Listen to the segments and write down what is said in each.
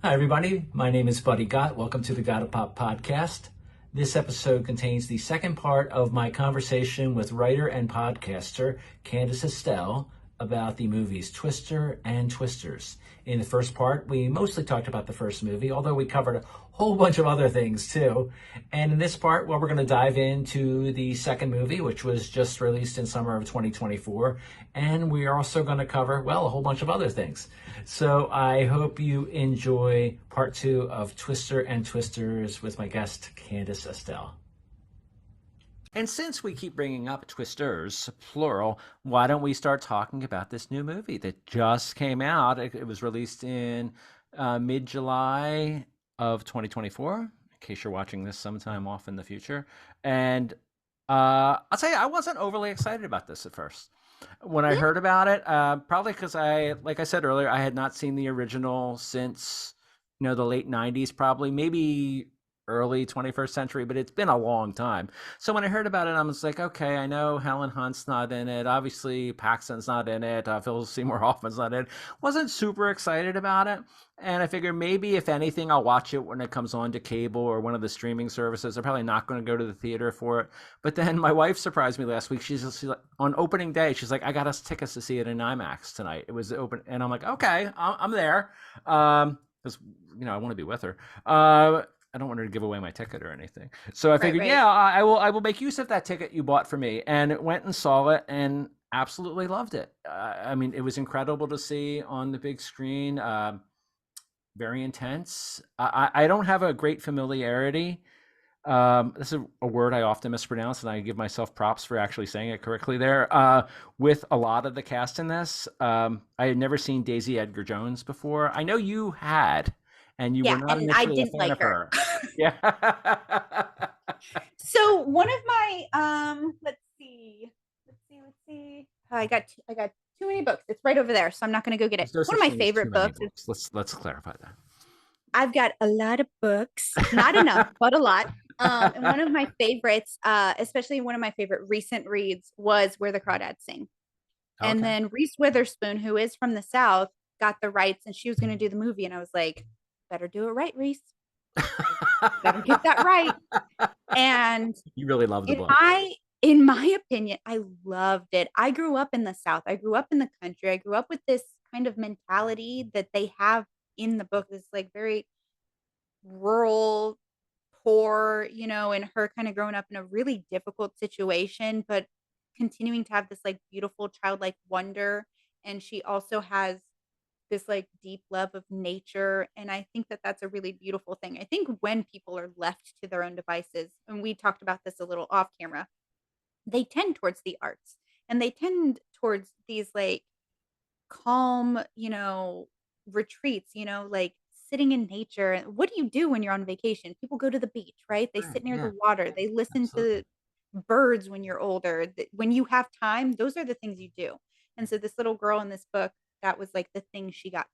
Hi, everybody. My name is Buddy Gott. Welcome to the Gotta Pop podcast. This episode contains the second part of my conversation with writer and podcaster Candace Estelle about the movies Twister and Twisters. In the first part, we mostly talked about the first movie, although we covered a whole bunch of other things too. And in this part, well, we're going to dive into the second movie, which was just released in summer of 2024. And we are also going to cover, well, a whole bunch of other things. So I hope you enjoy part two of Twister and Twisters with my guest, Candace Estelle. And since we keep bringing up Twisters, plural, why don't we start talking about this new movie that just came out? It was released in mid-July of 2024, in case you're watching this sometime off in the future. And I'll tell you, I wasn't overly excited about this at first. When I heard about it, probably because like I said earlier, I had not seen the original since, the late 90s, probably, maybe early 21st century, but it's been a long time. So when I heard about it, I was like, okay, I know Helen Hunt's not in it. Obviously, Paxton's not in it. Phil Seymour Hoffman's not in it. Wasn't super excited about it. And I figured maybe, if anything, I'll watch it when it comes on to cable or one of the streaming services. I'm probably not going to go to the theater for it. But then my wife surprised me last week. She's like, on opening day, she's like, I got us tickets to see it in IMAX tonight. It was open. And I'm like, okay, I'm there. Because, I want to be with her. I don't want her to give away my ticket or anything. So I figured, Right. yeah, I will make use of that ticket you bought for me. And went and saw it and absolutely loved it. I mean, it was incredible to see on the big screen. Very intense. I don't have a great familiarity. This is a word I often mispronounce, and I give myself props for actually saying it correctly there. With a lot of the cast in this, I had never seen Daisy Edgar Jones before. I know you had, and you were Yeah, not and I initially a didn't fan like of her. her. Yeah. So one of my let's see. I got too many books. It's right over there, so I'm not going to go get it. There's no One of such my thing as too favorite many books is books. Let's clarify that. I've got a lot of books, not enough, but a lot. And one of my favorites, especially one of my favorite recent reads, was Where the Crawdads Sing. And Okay. then Reese Witherspoon, who is from the South, got the rights, and she was going to do the movie. And I was like, better do it right, Reese. Better get that right. And You really love the in book. my in my opinion, I loved it. I grew up in the South. I grew up in the country. I grew up with this kind of mentality that they have in the book. This like very rural, poor, and her kind of growing up in a really difficult situation, but continuing to have this like beautiful childlike wonder. And she also has this like deep love of nature. And I think that that's a really beautiful thing. I think when people are left to their own devices, and we talked about this a little off camera, they tend towards the arts and they tend towards these like calm, retreats, like sitting in nature. What do you do when you're on vacation? People go to the beach, right? They Right. sit near Yeah. the water, they listen to Absolutely. birds when you're older. When you have time, those are the things you do. And so this little girl in this book, that was like the thing she got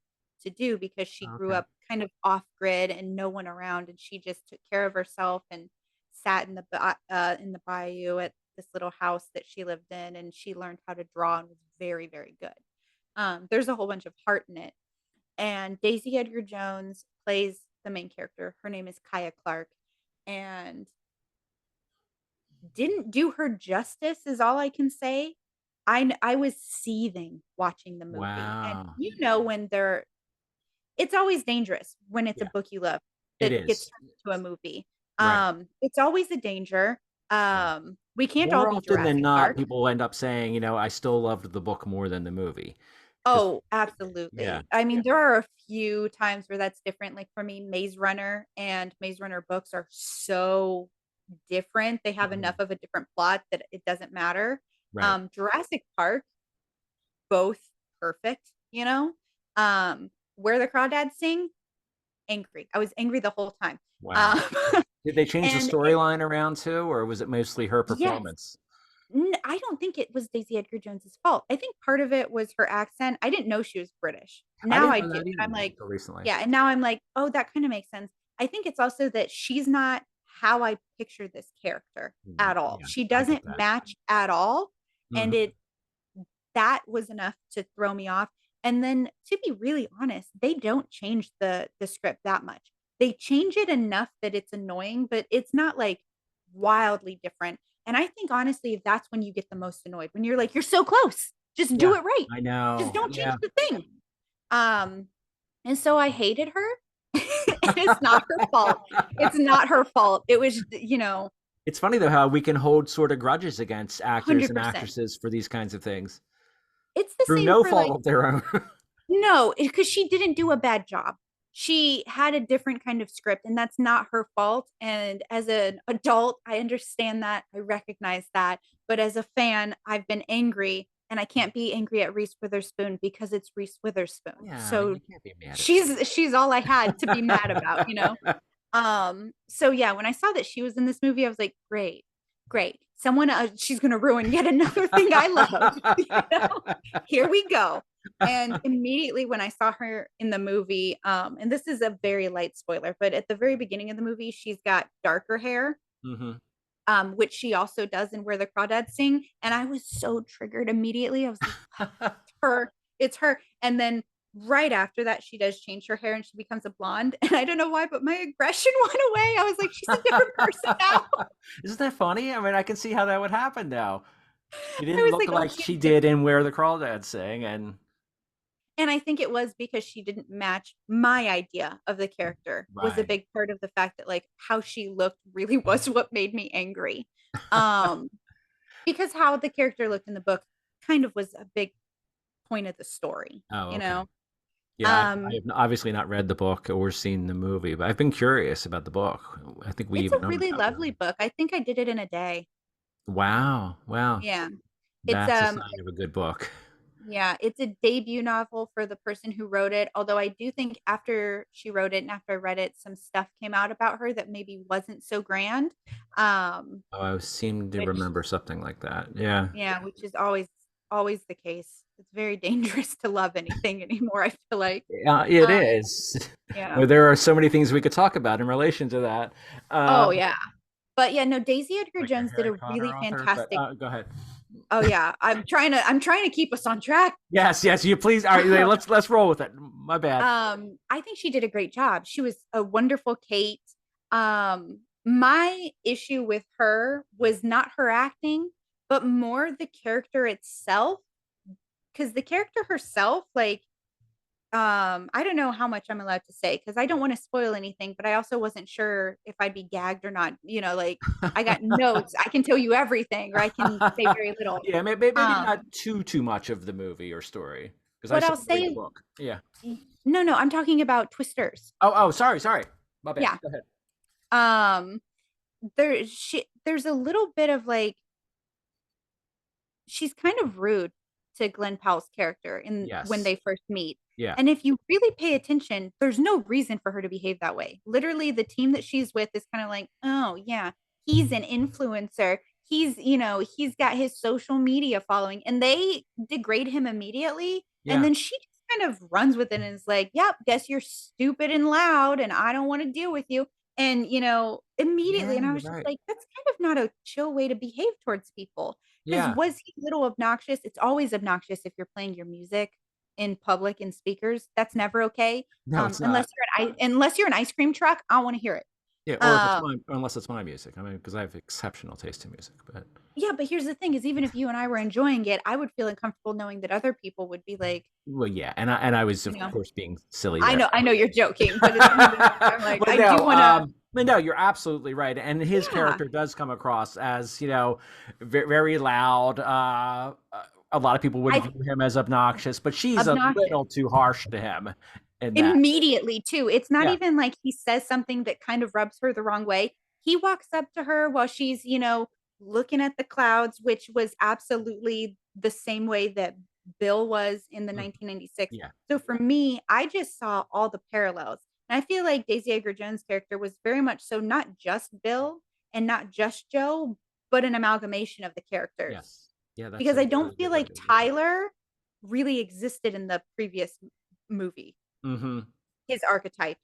to do because she grew Okay. up kind of off grid and no one around, and she just took care of herself and sat in the bayou at this little house that she lived in, and she learned how to draw and was very, very good. There's a whole bunch of heart in it. And Daisy Edgar Jones plays the main character. Her name is Kaya Clark. And didn't do her justice, is all I can say. I was seething watching the movie. And Wow. when it's always dangerous when it's a Yeah. book you love It that gets is. turned into a movie. Right. It's always a danger. Yeah. We can't all More be often than Jurassic not, Park. people end up saying, I still loved the book more than the movie. Just Oh, yeah. absolutely. I mean, there are a few times where that's different. Like for me, Maze Runner and Maze Runner books are so different. They have enough Mhm. of a different plot that it doesn't matter. Right. Jurassic Park, both perfect, Where the Crawdads Sing, angry. I was angry the whole time. Wow. Um, Did they change the and it, storyline around too, or was it mostly her yes, performance? I don't think it was Daisy Edgar Jones's fault. I think part of it was her accent. I didn't know she was British. I Now didn't I know do. that And either I'm like, until recently. yeah. And now I'm like, oh, that kind of makes sense. I think it's also that she's not how I picture this character at all. Yeah, She I get doesn't that. match at all. And Mhm. that was enough to throw me off. And then to be really honest, they don't change the script that much. They change it enough that it's annoying, but it's not like wildly different. And I think honestly, that's when you get the most annoyed when you're like, you're so close. Just do Yeah, it right. I Just know. don't change Yeah. the thing. Um, and so I hated her. And it's not her fault. It's not her fault. It was, It's funny though how we can hold sort of grudges against actors and 100%. actresses for these kinds of things It's the through same no for fault like, of their own. no, because she didn't do a bad job. She had a different kind of script, and that's not her fault. And as an adult, I understand that. I recognize that. But as a fan, I've been angry, and I can't be angry at Reese Witherspoon because it's Reese Witherspoon. Yeah, So you can't be mad at she's all I had to be mad about, someone. So yeah, when I saw that she was in this movie, I was like, great, great. Someone she's gonna ruin yet another thing I love. Here we go. And immediately when I saw her in the movie, and this is a very light spoiler, but at the very beginning of the movie, she's got darker hair, Hmm. which she also does in Where the Crawdads Sing. And I was so triggered immediately. I was like, her, it's her. And then right after that, she does change her hair and she becomes a blonde. And I don't know why, but my aggression went away. I was like, she's a different person now. Isn't that funny? I mean, I can see how that would happen now. She I didn't was look like, oh, like she's she different. did in Where the Crawdads Sing, and And I think it was because she didn't match my idea of the character was a right. big part of the fact that like how she looked really was what made me angry. Um, because how the character looked in the book kind of was a big point of the story, Oh, you okay. know? Yeah, I Um, have obviously not read the book or seen the movie, but I've been curious about the book. I think we it's a even own a really copy lovely already. book. I think I did it in a day. Wow, wow. Yeah. It's That's a sign of a good book. yeah, it's a debut novel for the person who wrote it. Although I do think after she wrote it and after I read it, some stuff came out about her that maybe wasn't so grand. Um, Oh, I seem to which remember something like that. Yeah. yeah, which is always the case. It's very dangerous to love anything anymore, I feel like. It Um, is. yeah. Well, there are so many things we could talk about in relation to that. Oh Um, yeah. But yeah, no, Daisy Edgar like a Jones did Harry a Potter really author, but fantastic. go ahead. Oh yeah, I'm trying to keep us on track. Yes, yes, you please. All right, let's roll with it. My bad. I think she did a great job. She was a wonderful Kate. My issue with her was not her acting, but more the character itself. Because the character herself, like, I don't know how much I'm allowed to say because I don't want to spoil anything, but I also wasn't sure if I'd be gagged or not. Like I got notes. I can tell you everything, or I can say very little. Yeah, maybe Um, not too much of the movie or story because I what still I'll have to read the say, book. Yeah. no, no, I'm talking about Twisters. Oh, sorry. My bad. Yeah. Go ahead. Um, there's a little bit of like she's kind of rude to Glenn Powell's character in when Yes. they first meet. Yeah. And if you really pay attention, there's no reason for her to behave that way. Literally, the team that she's with is kind of like, oh, yeah, he's an influencer. He's got his social media following, and they degrade him immediately. And Yeah. then she just kind of runs with it and is like, yep, guess you're stupid and loud, and I don't want to deal with you. And, immediately, Yeah, and I you're was just right. like, that's kind of not a chill way to behave towards people. Because Yeah. was he a little obnoxious? It's always obnoxious if you're playing your music in public in speakers. That's never okay. No, it's Unless not. you're an ice cream truck, I want to hear it. Yeah, or if it's Um, my unless it's my music. I mean, because I have exceptional taste in music, but yeah, but here's the thing: is even if you and I were enjoying it, I would feel uncomfortable knowing that other people would be like, well, yeah, and I was you of know, course being silly I there. know, I know you're joking, but at the end of the day, I'm like, But I do no, want to, but no, you're absolutely right. And his yeah, character does come across as, very loud. A lot of people would I view him as obnoxious, but she's a obnoxious. little too harsh to him in that. Immediately too. It's not Yeah, even like he says something that kind of rubs her the wrong way. He walks up to her while she's, looking at the clouds, which was absolutely the same way that Bill was in the mm, 1996. yeah, So for me, I just saw all the parallels. And I feel like Daisy Edgar Jones' character was very much so not just Bill and not just Joe, but an amalgamation of the characters. yes, yeah. That's Because a I don't really feel good way like to look at it. Tyler really existed in the previous movie, Hmm. his archetype,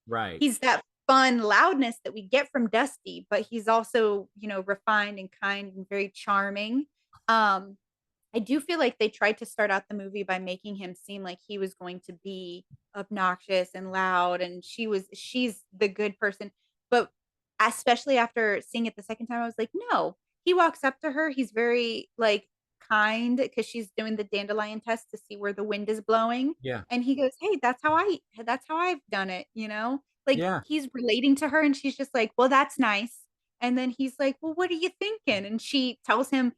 Right. He's that fun loudness that we get from Dusty, but he's also, refined and kind and very charming. Um, I do feel like they tried to start out the movie by making him seem like he was going to be obnoxious and loud, and she's the good person. But especially after seeing it the second time, I was like, no. He walks up to her. He's very like kind because she's doing the dandelion test to see where the wind is blowing. Yeah. And he goes, "Hey, that's how I've done it, you know?" Like Yeah. he's relating to her and she's just like, "Well, that's nice." And then he's like, "Well, what are you thinking?" And she tells him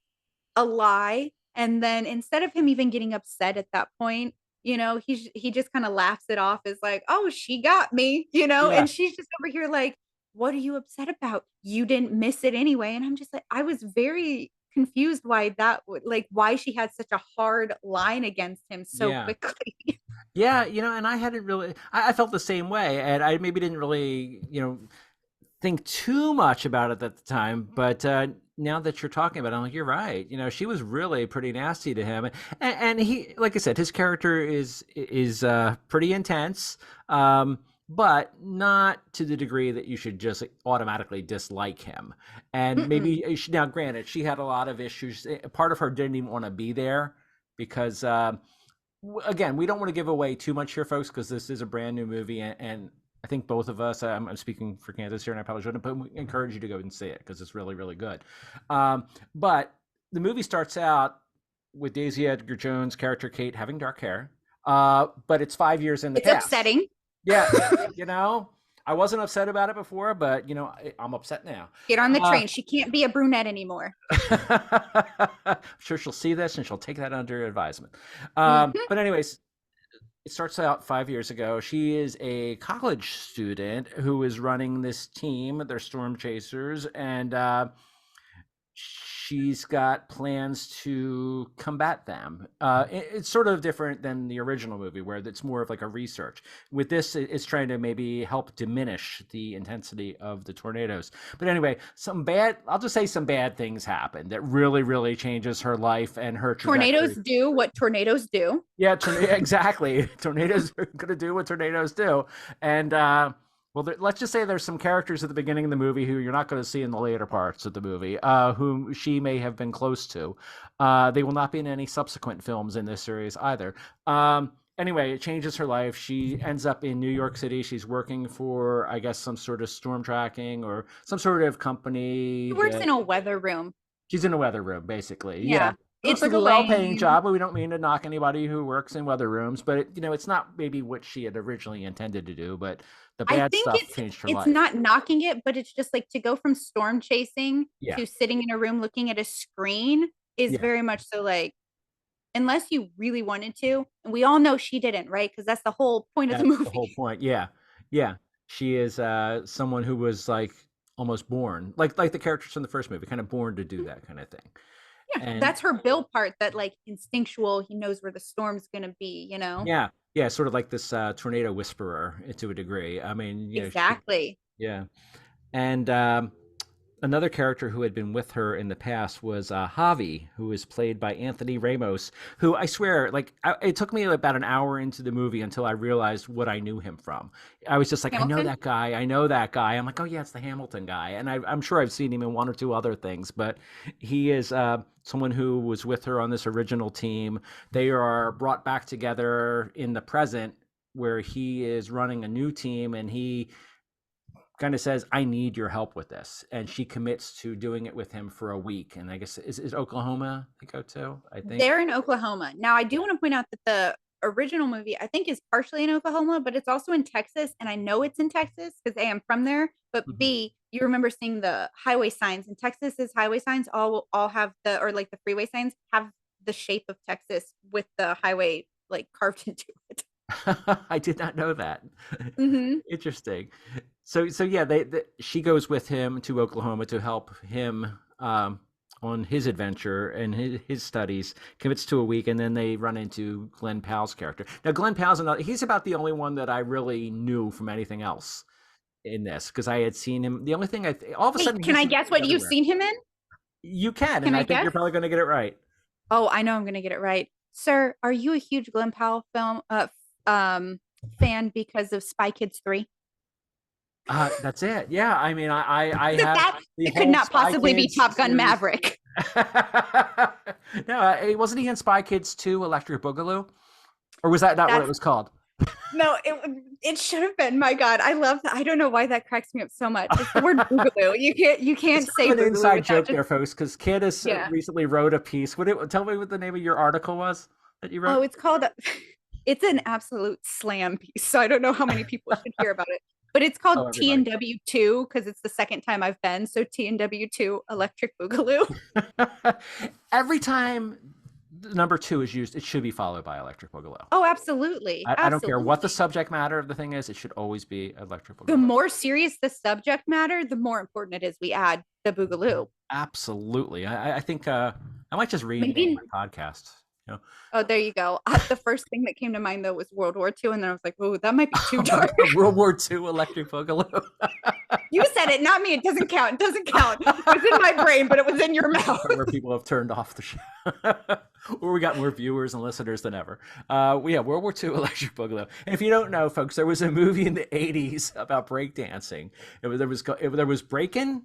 a lie, and then instead of him even getting upset at that point, he just kinda laughs it off as like, "Oh, she got me," Yeah. and she's just over here like, "What are you upset about? You didn't miss it anyway," and I'm just like I was very confused why that would like, why she had such a hard line against him so Yeah. quickly. Yeah, and I hadn't really I felt the same way, and I maybe didn't really, think too much about it at the time, but now that you're talking about it, I'm like, you're right. She was really pretty nasty to him, and he, like I said, his character is pretty intense, but not to the degree that you should just automatically dislike him. And Mm-mm. maybe now, granted, she had a lot of issues. Part of her didn't even want to be there because. Again, we don't want to give away too much here, folks, because this is a brand new movie, and I think both of us, I'm speaking for Candace here, and I probably shouldn't, but we encourage you to go and see it because it's really, really good. But the movie starts out with Daisy Edgar Jones' character Kate having dark hair, but it's 5 years in the It's past. upsetting. Yeah, I wasn't upset about it before, but I'm upset now. Get on the Uh, train. She can't be a brunette anymore. I'm sure she'll see this and she'll take that under advisement. Mhm. But anyways, it starts out 5 years ago. She is a college student who is running this team. They're storm chasers, and she's got plans to combat them. It's sort of different than the original movie, where it's more of like a research. With this, it's trying to maybe help diminish the intensity of the tornadoes. But anyway, I'll just say some bad things happen that really, really changes her life and her Tornadoes trajectory. do what tornadoes do. Yeah, exactly. Tornadoes are going to do what tornadoes do. And, well, let's just say there's some characters at the beginning of the movie who you're not going to see in the later parts of the movie, whom she may have been close to. They will not be in any subsequent films in this series either. Anyway, it changes her life. She ends up in New York City. She's working for, I guess, some sort of storm tracking or some sort of He company works that in a weather room. she's in a weather room, basically. Yeah. Yeah. It looks It's like a well-paying lame. job, but we don't mean to knock anybody who works in weather rooms. But it's not maybe what she had originally intended to do. But the I bad think stuff it's changed her it's life. not knocking it, but it's just like to go from storm chasing Yeah, to sitting in a room looking at a screen is yeah. very much so like unless you really wanted to, and we all know she didn't, right? Because that's the whole point of the That's the whole movie. point. Yeah, yeah. She is someone who was like almost born, like the characters from the first movie, kind of born to do that kind of thing. Yeah, And that's her Bill part that like instinctual, he knows where the storm's gonna be. yeah, yeah, sort of like this tornado whisperer to a degree. I mean, Exactly. yeah. And another character who had been with her in the past was Javi, who was played by Anthony Ramos, who I swear, like, it took me about an hour into the movie until I realized what I knew him from. I was just like, I know Hamilton? that guy. I know that guy. I'm like, oh, yeah, it's the Hamilton guy. And I'm sure I've seen him in one or two other things, but he is someone who was with her on this original team. They are brought back together in the present where he is running a new team and he kind of says, I need your help with this. And she commits to doing it with him for a week. And I guess is Oklahoma they go to, I think. They're in Oklahoma. Now, I do Yeah. want to point out that the original movie, I think, is partially in Oklahoma, but it's also in Texas. And I know it's in Texas because A, I'm from there. But Mhm. B, you remember seeing the highway signs in Texas's highway signs all have or like the freeway signs have the shape of Texas with the highway like carved into it. I did not know that. Mm-hmm. Interesting. So yeah, she goes with him to Oklahoma to help him on his adventure and his studies. Commits to a week, and then they run into Glenn Powell's character. Now, Glenn Powell's he's about the only one that I really knew from anything else in this because I had seen him. The only thing all of a Wait, sudden can he's I guess what you've everywhere. seen him in? You can, Can and I I think guess? you're probably going to get it right. Oh, I know I'm gonna get it right. Sir, are you a huge Glen Powell fan because of Spy Kids 3? That's it. Yeah, I mean, I have That the it could whole not Spy possibly be Kids Top Gun series. Maverick. No, wasn't he in Spy Kids 2, Electric Boogaloo? Or was that not what it That's was called? no, it should have been. My God, I love that. I don't know why that cracks me up so much. It's the word boogaloo. You It's can't kind say of an boogaloo inside without joke just there, folks, because Candace yeah. recently wrote a piece. Tell me what the name of your article was that you wrote? Oh, it's called it's an absolute slam piece. So I don't know how many people should hear about it. But it's called Oh, everybody. TNW2 because it's the second time I've been. So TNW2 Electric Boogaloo. Every time the number two is used, it should be followed by Electric Boogaloo. Oh, absolutely. I don't care what the Absolutely. subject matter of the thing is, it should always be Electric The Boogaloo. more serious the subject matter, the more important it is we add the Boogaloo. Absolutely. I think I might just rename Maybe my podcast. You know? oh, there you go. The first thing that came to mind though was World War II, and then I was like, "Oh, that might be too Oh my dark." God, World War II Electric Boogaloo. You said it, not me. It doesn't count. It doesn't count. It was in my brain, but it was in your mouth. Where people have turned off the show. Or we got more viewers and listeners than ever. Yeah, World War II Electric Boogaloo. And if you don't know, folks, there was a movie in the 80s about breakdancing. There was Breakin',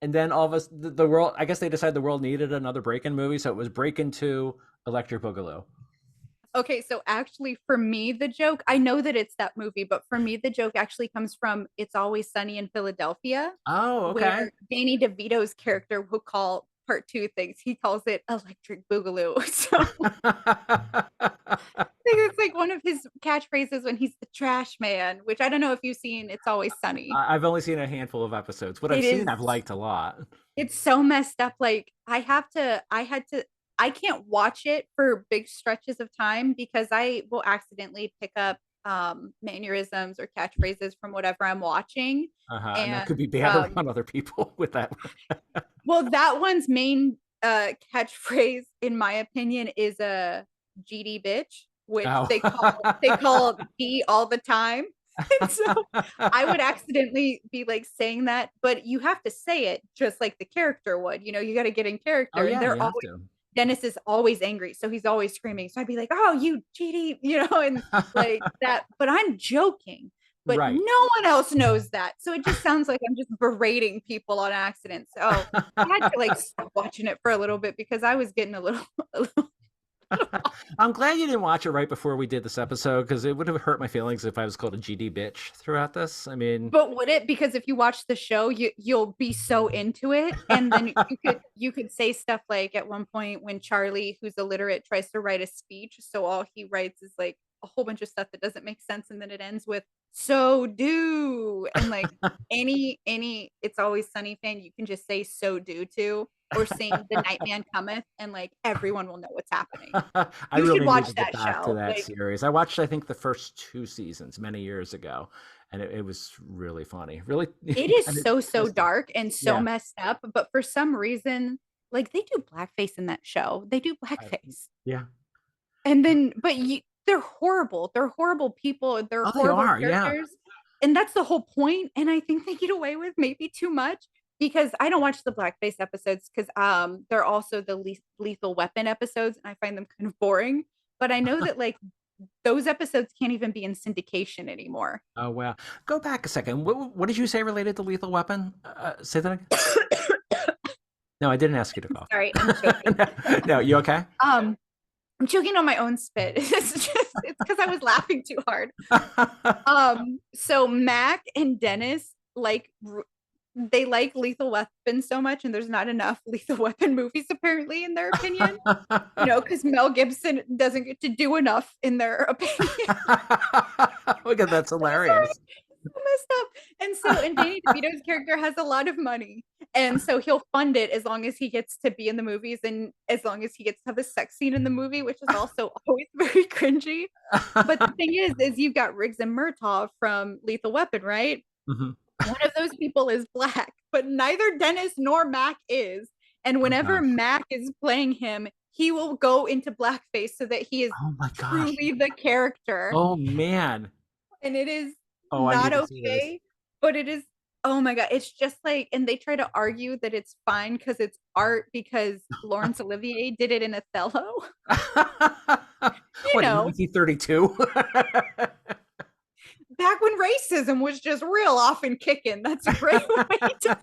and then all of us, the world, I guess they decided the world needed another Breakin' movie, so it was Breakin' 2 Electric Boogaloo. Okay, so actually, for me, the joke, I know that it's that movie, but for me, the joke actually comes from It's Always Sunny in Philadelphia, Oh, okay. where Danny DeVito's character will call part two things. He calls it Electric Boogaloo. So it's like one of his catchphrases when he's the trash man, which I don't know if you've seen It's Always Sunny. I've only seen a handful of episodes. What I've It seen, is I've liked a lot. it's so messed up. Like I can't watch it for big stretches of time because I will accidentally pick up mannerisms or catchphrases from whatever I'm watching. And that could And be bad around other people with that. well, that one's main catchphrase, in my opinion, is a GD bitch, which Oh. they call B all the time. And so I would accidentally be like saying that, but you have to say it just like the character would. You know, you got to get in Oh character, and yeah, they're you have always to. Dennis is always angry, so he's always screaming. So I'd be like, "Oh, you GD," you know, and like that. But I'm joking. But Right. no one else knows that, so it just sounds like I'm just berating people on accident. So I had to like stop watching it for a little bit because I was getting a little, a little I'm glad you didn't watch it right before we did this episode because it would have hurt my feelings if I was called a GD bitch throughout this. I mean, but would it? Because if you watch the show, you'll be so into it, and then you could say stuff like at one point when Charlie, who's illiterate, tries to write a speech, so all he writes is like a whole bunch of stuff that doesn't make sense, and then it ends with "so do," and like any It's Always Sunny fan, you can just say "so do" to or sing "The Night Man Cometh," and like everyone will know what's happening. I You should really need watch to get that back to show. that Like series. I watched, I think, the first two seasons many years ago, and it was really funny. Really, it is kind of so twisted. dark and so Yeah. messed up, but for some reason, like they do blackface in that show. They do I- blackface. yeah. And then they're horrible. They're horrible people. They're Oh, they horrible are. Yeah. characters. And that's the whole point. And I think they get away with maybe too much because I don't watch the blackface episodes because they're also the lethal weapon episodes and I find them kind of boring. But I know that like those episodes can't even be in syndication anymore. Oh wow. Go back a second. What did you say related to Lethal Weapon? Say that again. No, I didn't ask you to cough. Sorry, I'm choking. No, you okay? I'm choking on my own spit. It's because I was laughing too hard. So Mac and Dennis they like Lethal Weapon so much, and there's not enough Lethal Weapon movies apparently in their opinion. You know, because Mel Gibson doesn't get to do enough in their opinion. Look at that's hilarious. So messed up. And Danny DeVito's character has a lot of money. And so he'll fund it as long as he gets to be in the movies and as long as he gets to have a sex scene in the movie, which is also always very cringy. But the thing is you've got Riggs and Murtaugh from Lethal Weapon, right? Mm-hmm. One of those people is black, but neither Dennis nor Mac is. And Oh whenever gosh. Mac is playing him, he will go into blackface so that he is Oh my gosh. truly the character. Oh man. And it is Oh, I need not to see this. okay, but it is oh my god, it's just like and they try to argue that it's fine because it's art because Laurence Olivier did it in Othello. You What, know, 1932? back when racism was just real off and kicking. That's a great way to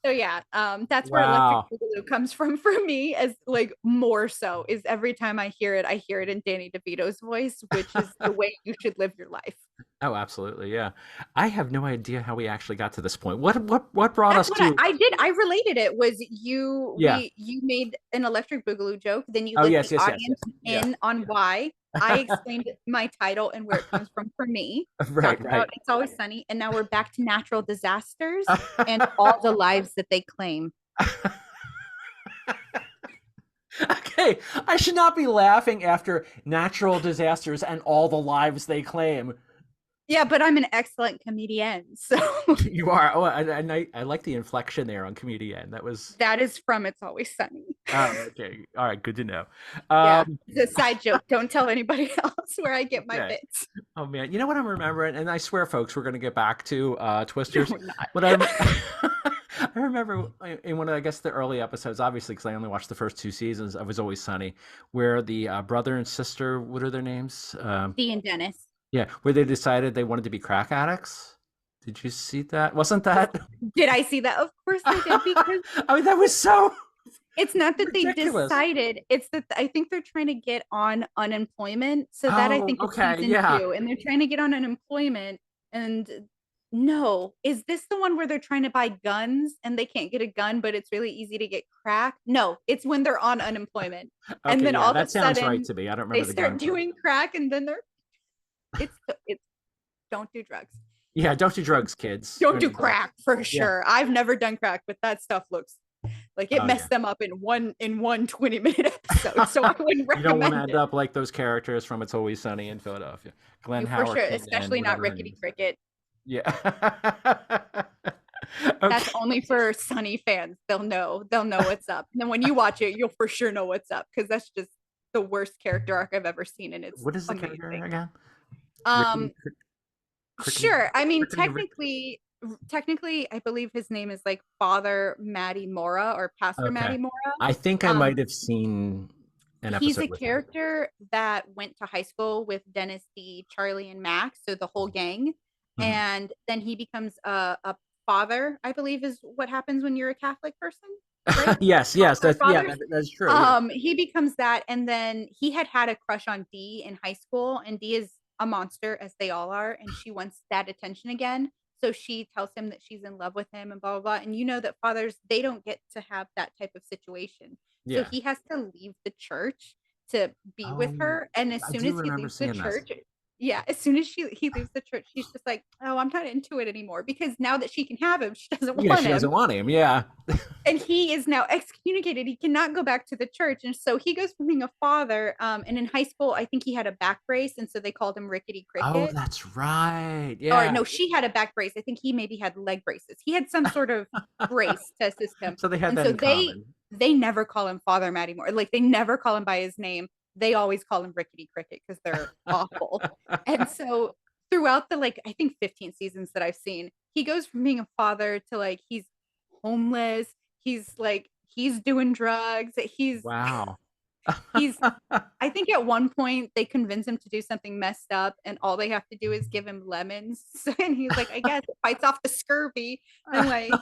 So yeah, that's where Electric Wow. Boogaloo comes from for me, as like more so is every time I hear it in Danny DeVito's voice, which is the way you should live your life. Oh, absolutely. Yeah. I have no idea how we actually got to this point. What brought That's us what to? I did. I related it was Yeah. you made an Electric Boogaloo joke, then you Oh, let yes, the yes, yes, audience yes. Yeah. in on why. I explained my title and where it comes from for me. Right, Talked about right. It's Always Sunny, and now we're back to natural disasters and all the lives that they claim. Okay, I should not be laughing after natural disasters and all the lives they claim. Yeah, but I'm an excellent comedian, so You are. Oh, I like the inflection there on comedian. That was. that is from It's Always Sunny. Oh, okay. All right. Good to know. Yeah, Um, it's a side joke. Don't tell anybody else where I get my okay. bits. Oh man, you know what I'm remembering, and I swear, folks, we're going to get back to No, Twisters. we're not. But I remember in one of, I guess, the early episodes, obviously, because I only watched the first two seasons of It's Always Sunny, where the brother and sister, what are their names? Dee and Dennis. Yeah, where they decided they wanted to be crack addicts. Did you see that? Wasn't that? Did I see that? Of course I did, because I mean, that was so it's not that they ridiculous. decided, it's that I think they're trying to get on unemployment. So that I Oh, think is okay, season yeah. two, and they're trying to get on unemployment. And no, is this the one where they're trying to buy guns and they can't get a gun, but it's really easy to get crack? No, it's when they're on unemployment. And Okay, then yeah, all of a that sounds right sudden to me. I don't they remember the start gun part. doing crack, and then it's don't do drugs. Yeah, don't do drugs, kids. You're Don't an do adult. crack for Yeah. sure. I've never done crack, but that stuff looks like it Oh, yeah. messed them up in one 20-minute episode. So I wouldn't You don't want to recommend end it. up like those characters from It's Always Sunny in Philadelphia. Glenn You for sure, Howerton and especially not whatever her name Rickety is. Cricket. Yeah. That's Okay. only for Sunny fans. They'll know. They'll know what's up. And then when you watch it, you'll for sure know what's up, because that's just the worst character arc I've ever seen, and it's What is the character amazing. again? Um, Rickety, Crickety, sure. I mean, Rickety Rick. technically, I believe his name is like Father Matty Mora or Pastor Okay. Matty Mora. I think I Um, might have seen an he's episode a with him. character that went to high school with Dennis D, Charlie, and Max, so the whole gang. Mhm. And then he becomes a father, I believe is what happens when you're a Catholic person, right? Yes, yes, Foster that's yeah, fathers. that's true. Yeah. He becomes that, and then he had a crush on Dee in high school, and Dee is a monster, as they all are, and she wants that attention again. So she tells him that she's in love with him and blah blah blah. And you know that fathers, they don't get to have that type of situation. So Yeah. he has to leave the church to be with Oh, her. And as I soon do as he remember leaves the seeing this. church, yeah, as soon as he leaves the church, she's just like, oh, I'm not into it anymore, because now that she can have him, she doesn't Yeah, want she him. doesn't want him. Yeah. And he is now excommunicated. He cannot go back to the church. And so he goes from being a father. And in high school, I think he had a back brace. And so they called him Rickety Oh, Cricket. that's right. Or Yeah. no, she had a back brace. I think he maybe had leg braces. He had some sort of brace to assist him. So they had And that so in common. they never call him Father Matty Moore. Like they never call him by his name. They always call him Rickety Cricket because they're awful. And so throughout the like I think 15 seasons that I've seen, he goes from being a father to like he's homeless. He's doing drugs. Wow. He's I think at one point they convince him to do something messed up, and all they have to do is give him lemons. And he's like, I guess it fights off the scurvy. And like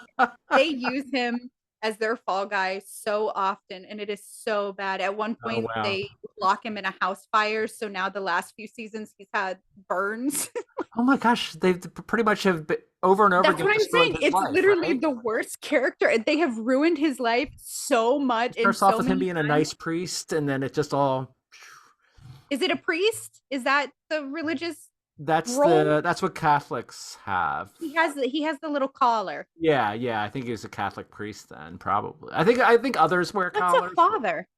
they use him as their fall guy so often, and it is so bad. At one Oh, point wow. they lock him in a house fire, so now the last few seasons he's had burns. Oh my gosh, they've pretty much have been, over and over That's again what I'm destroyed saying. his It's life, literally right? the worst character. They have ruined his life so much It in starts off so with him many being a times. nice priest, and then it just all. Is it a priest? Is that the religious That's role? that's what Catholics have. He has the little collar. Yeah, yeah. I think he was a Catholic priest then, probably. I think others wear What's a collars. But father?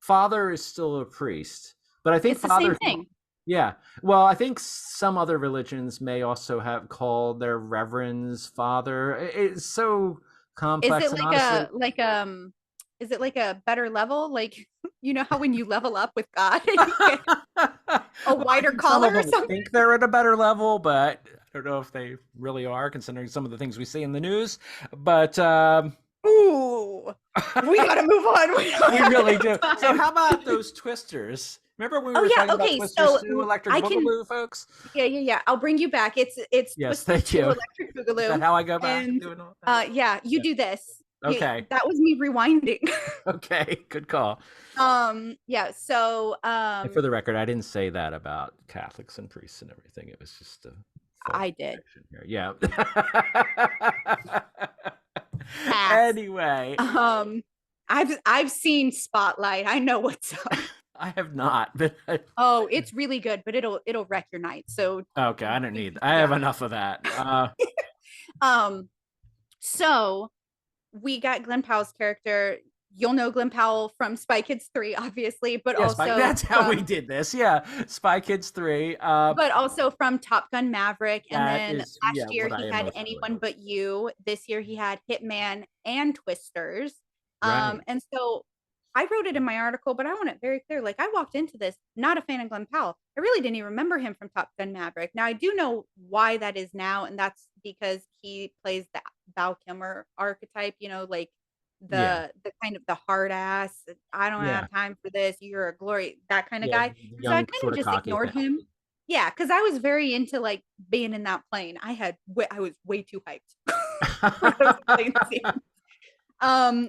father is still a priest, but I think It's the same father. thing. Yeah. Well, I think some other religions may also have called their reverends father. It's so Is complex, it and honestly, is it like a better level? Like you know how when you level up with God and you get a well, I wider think some collar of or them something? think they're at a better level, but I don't know if they really are, considering some of the things we see in the news. But Ooh. We gotta move on. We don't we have really enough do. So, time. how about those twisters? Remember when we Oh, were yeah, talking about okay, Twisters so, 2, Electric I can Boogaloo, folks? yeah, yeah, yeah, I'll bring you back. It's Yes, Twister thank 2 you. Electric Is that Boogaloo, how I go back and, doing all that? yeah, you Yeah. do this. You Okay. that was me rewinding. Okay. Good call. Yeah, so, And for the record, I didn't say that about Catholics and priests and everything. It was just a fault I did. protection here. Yeah. Pass. Anyway, Um, I've seen Spotlight. I know what's up. I have not, but Oh, it's really good, but it'll wreck your night. So okay, I don't need. I have yeah. enough of that. Um, so we got Glenn Powell's character. You'll know Glenn Powell from Spy Kids 3, obviously, Yeah, Spy. That's how we did this. Yeah, Spy Kids 3. but also from Top Gun Maverick. And That then is, last yeah, year what I he am had most familiar Anyone with. But You. This year he had Hitman and Twisters. Right. And so I wrote it in my article, but I want it very clear. Like I walked into this not a fan of Glenn Powell. I really didn't even remember him from Top Gun Maverick. Now I do know why that is now, and that's because he plays the Val Kilmer archetype. Like Yeah. the kind of the hard ass. I don't Yeah. have time for this. You're a glory, that kind of Yeah. guy. So I Young, kind sort of of just cocky ignored thing. him. Yeah, because I was very into like being in that plane. I was way too hyped for those plane scenes.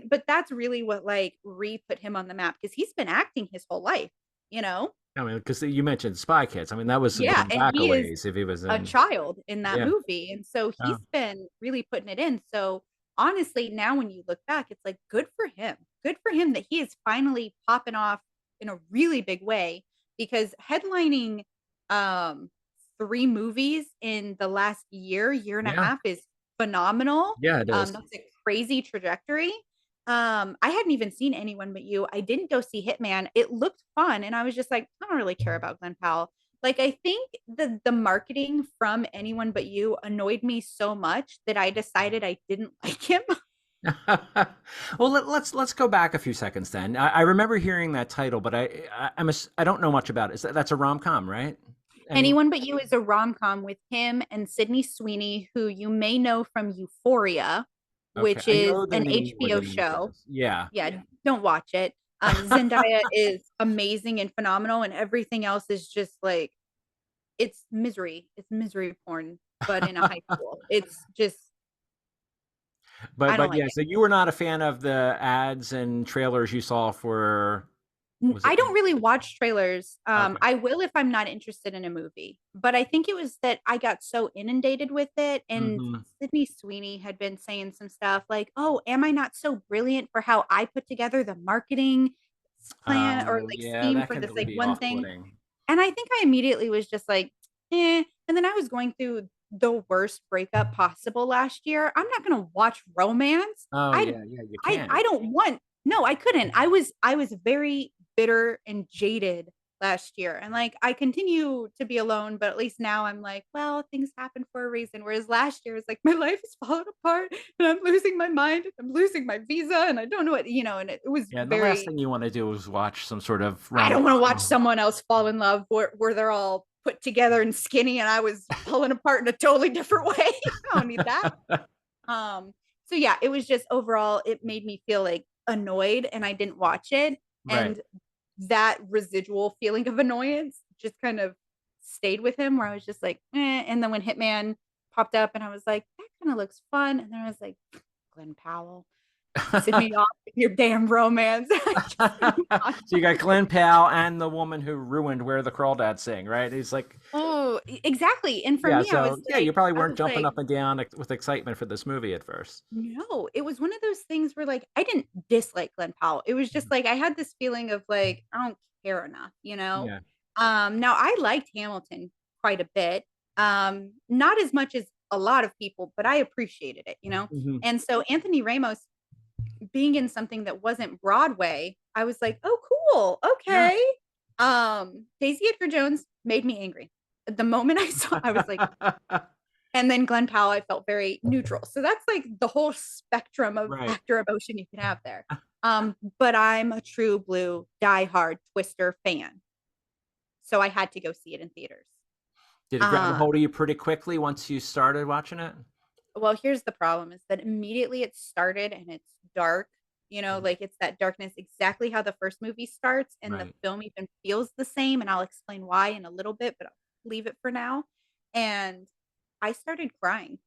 But that's really what like re-put him on the map because he's been acting his whole life, you know? I mean, because you mentioned Spy Kids. I mean, that was Yeah, going and back a he is ways if he was a in. child in that Yeah. movie. And so Oh, he's been really putting it in. So honestly, now when you look back, it's like good for him. Good for him that he is finally popping off in a really big way because headlining um three movies in the last year and a yeah. half is phenomenal. Yeah, it is. That's a crazy trajectory. I hadn't even seen Anyone But You. I didn't go see Hitman. It looked fun, and I was just like, I don't really care about Glenn Powell. Like I think the marketing from Anyone But You annoyed me so much that I decided I didn't like him. Well, let's go back a few seconds then. I remember hearing that title, but I don't know much about it. That's a rom-com, right? Anyone? Anyone But You is a rom-com with him and Sydney Sweeney, who you may know from Euphoria, Okay, which I is know the an name where the HBO name show. is. Yeah. Yeah, don't watch it. Zendaya is amazing and phenomenal, and everything else is just like it's misery. It's misery porn, but in a high school. It's just I don't But like yeah, it. so you were not a fan of the ads and trailers you saw for, was it? I don't really watch trailers. Okay. I will if I'm not interested in a movie, but I think it was that I got so inundated with it. And Hmm. Sydney Sweeney had been saying some stuff like, "Oh, am I not so brilliant for how I put together the marketing plan or Oh, like yeah, scheme that for can this really like be one thing?" off-putting. And I think I immediately was just like, eh. And then I was going through the worst breakup possible last year. I'm not gonna watch romance. Oh, I yeah, yeah, you I can't. don't want no, I couldn't. I was very bitter and jaded last year. And like I continue to be alone, but at least now I'm like, well, things happen for a reason. Whereas last year was like my life is falling apart and I'm losing my mind. I'm losing my visa and I don't know what, and it was Yeah, and the last very thing you want to do is watch some sort of I don't want to watch rom-com. someone else fall in love where they're all put together and skinny and I was falling apart in a totally different way. I don't need that. Um, so yeah, it was just overall, it made me feel like annoyed and I didn't watch it. Right. And that residual feeling of annoyance just kind of stayed with him where I was just like, eh. And then when Hitman popped up and I was like, that kind of looks fun. And then I was like, Glenn Powell, pissing me off with your damn romance. I just moved on. So you got Glenn Powell and the woman who ruined Where the Crawdads Sing, right? He's like, Oh, exactly. And for yeah, me, so yeah, you probably I weren't was jumping like, up and down with excitement for this movie at first. no, it was one of those things where like I didn't dislike Glenn Powell. It was just like I had this feeling of like I don't care enough, you know. Yeah. Now I liked Hamilton quite a bit. Not as much as a lot of people, but I appreciated it, you know. Hmm. And so Anthony Ramos being in something that wasn't Broadway, I was like, oh, cool, Yeah. okay. Daisy Edgar Jones made me angry. The moment I saw, I was like, and then Glenn Powell, I felt very neutral. So that's like the whole spectrum of Right. actor emotion you can have there. But I'm a true blue diehard Twister fan. So I had to go see it in theaters. Did it grab a Uh, hold of you pretty quickly once you started watching it? well, here's the problem is that immediately it started and it's dark. like it's that darkness, exactly how the first movie starts, and the Right. film even feels the same. And I'll explain why in a little bit, but I'll leave it for now. And I started crying.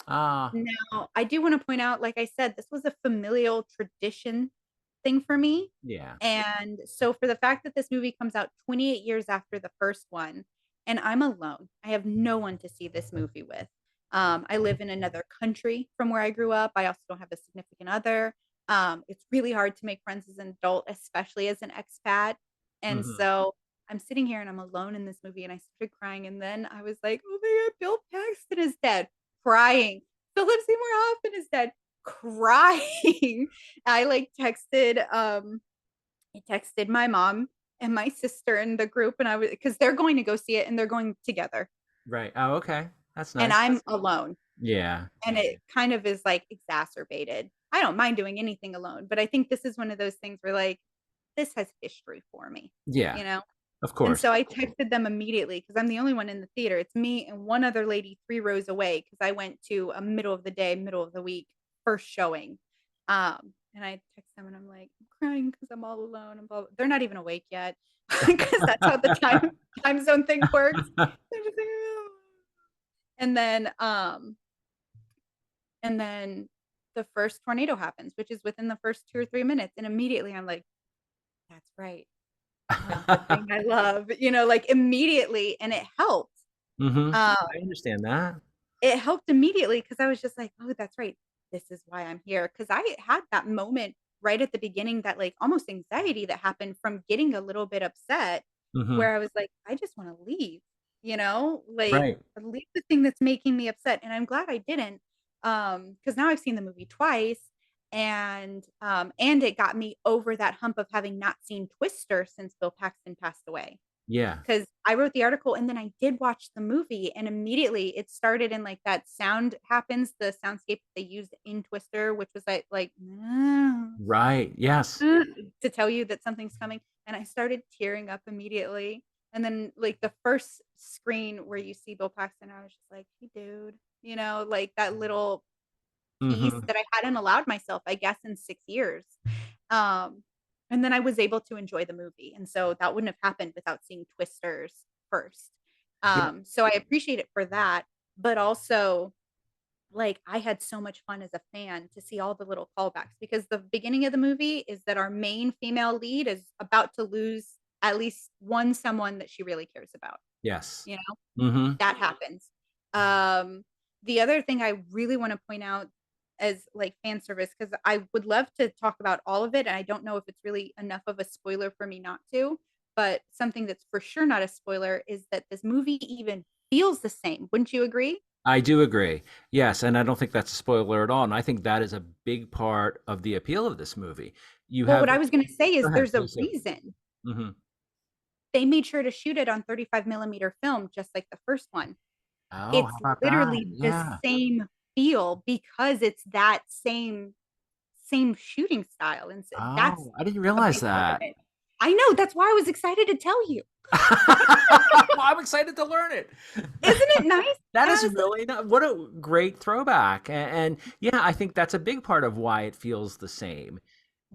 Ah, Now, I do want to point out, like I said, this was a familial tradition thing for me. yeah. And so, for the fact that this movie comes out 28 years after the first one, and I'm alone, I have no one to see this movie with. I live in another country from where I grew up. I also don't have a significant other. It's really hard to make friends as an adult, especially as an expat. And Mhm. so, I'm sitting here and I'm alone in this movie, and I started crying. And then I was like, oh my God, Bill Paxton is dead. Crying. Philip Seymour Hoffman is dead. Crying. I like I texted my mom and my sister in the group, and I was, because they're going to go see it and they're going together. Right. Oh, okay. That's And nice. I'm alone. Yeah. And it kind of is like exacerbated. I don't mind doing anything alone, but I think this is one of those things where like this has history for me, Yeah. you know? Of And course. so I texted them immediately because I'm the only one in the theater. It's me and one other lady 3 rows away because I went to a middle of the day, middle of the week first showing. And I text them and I'm like, I'm crying because I'm all alone. And blah, blah. They're not even awake yet because that's how the time zone thing works. They're just like, "Oh." And then and then the first tornado happens, which is within the first 2 or 3 minutes, and immediately I'm like, that's right. Oh, the thing I love, like immediately, and it helped. Mhm. Um, I understand that. it helped immediately because I was just like, "Oh, that's right. This is why I'm here." Because I had that moment right at the beginning, that like almost anxiety that happened from getting a little bit upset, Mhm. where I was like, "I just want to leave," like Right. leave the thing that's making me upset. And I'm glad I didn't, because now I've seen the movie twice, and it got me over that hump of having not seen Twister since Bill Paxton passed away. Yeah. Because I wrote the article and then I did watch the movie, and immediately it started, and like that sound happens, the soundscape they used in Twister, which was like Right. Yes. to tell you that something's coming. And I started tearing up immediately. And then like the first screen where you see Bill Paxton, I was just like, hey dude, like that little piece Mhm. that I hadn't allowed myself, I guess, in 6 years. Um, and then I was able to enjoy the movie. And so that wouldn't have happened without seeing Twisters first. Yeah. So I appreciate it for that. But also, like, I had so much fun as a fan to see all the little callbacks, because the beginning of the movie is that our main female lead is about to lose at least one someone that she really cares about. Yes. You know, Mhm. that happens. Um, the other thing I really want to point out as like fan service, because I would love to talk about all of it, and I don't know if it's really enough of a spoiler for me not to, but something that's for sure not a spoiler is that this movie even feels the same. Wouldn't you agree? I do agree. Yes, and I don't think that's a spoiler at all, and I think that is a big part of the appeal of this movie. You Well, what have I was going to say Go is ahead, there's a please do. reason Mhm. they made sure to shoot it on 35 millimeter film, just like the first one. Oh, how It's about that? literally the Yeah. same feel because it's that same shooting style, and so that's Oh, I didn't a realize big part of that. it. I know, that's why I was excited to tell you. Well, I'm excited to learn it. Isn't it nice? That is As really what a great throwback. And yeah, I think that's a big part of why it feels the same.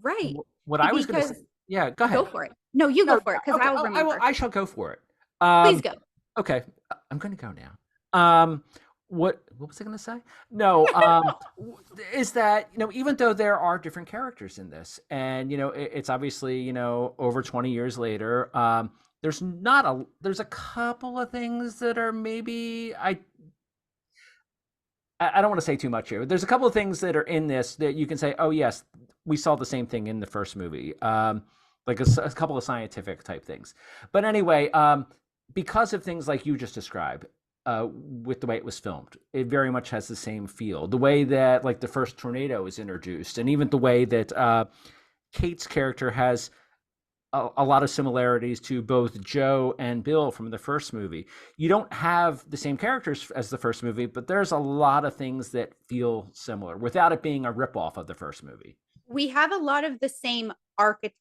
right, What I was going to say, because yeah, go go ahead. for it. No, you go No, for it, because okay. I'll remember. I shall go for it. Please Um, go. okay, I'm going to go now. What was I going to say? No, is that even though there are different characters in this, and it's obviously over 20 years later, there's a couple of things that are maybe I don't want to say too much here. There's a couple of things that are in this that you can say, oh yes, we saw the same thing in the first movie, like a couple of scientific type things. But anyway, because of things like you just described, with the way it was filmed, it very much has the same feel. The way that like the first tornado is introduced, and even the way that Kate's character has a lot of similarities to both Joe and Bill from the first movie. You don't have the same characters as the first movie, but there's a lot of things that feel similar without it being a ripoff of the first movie. We have a lot of the same archetype,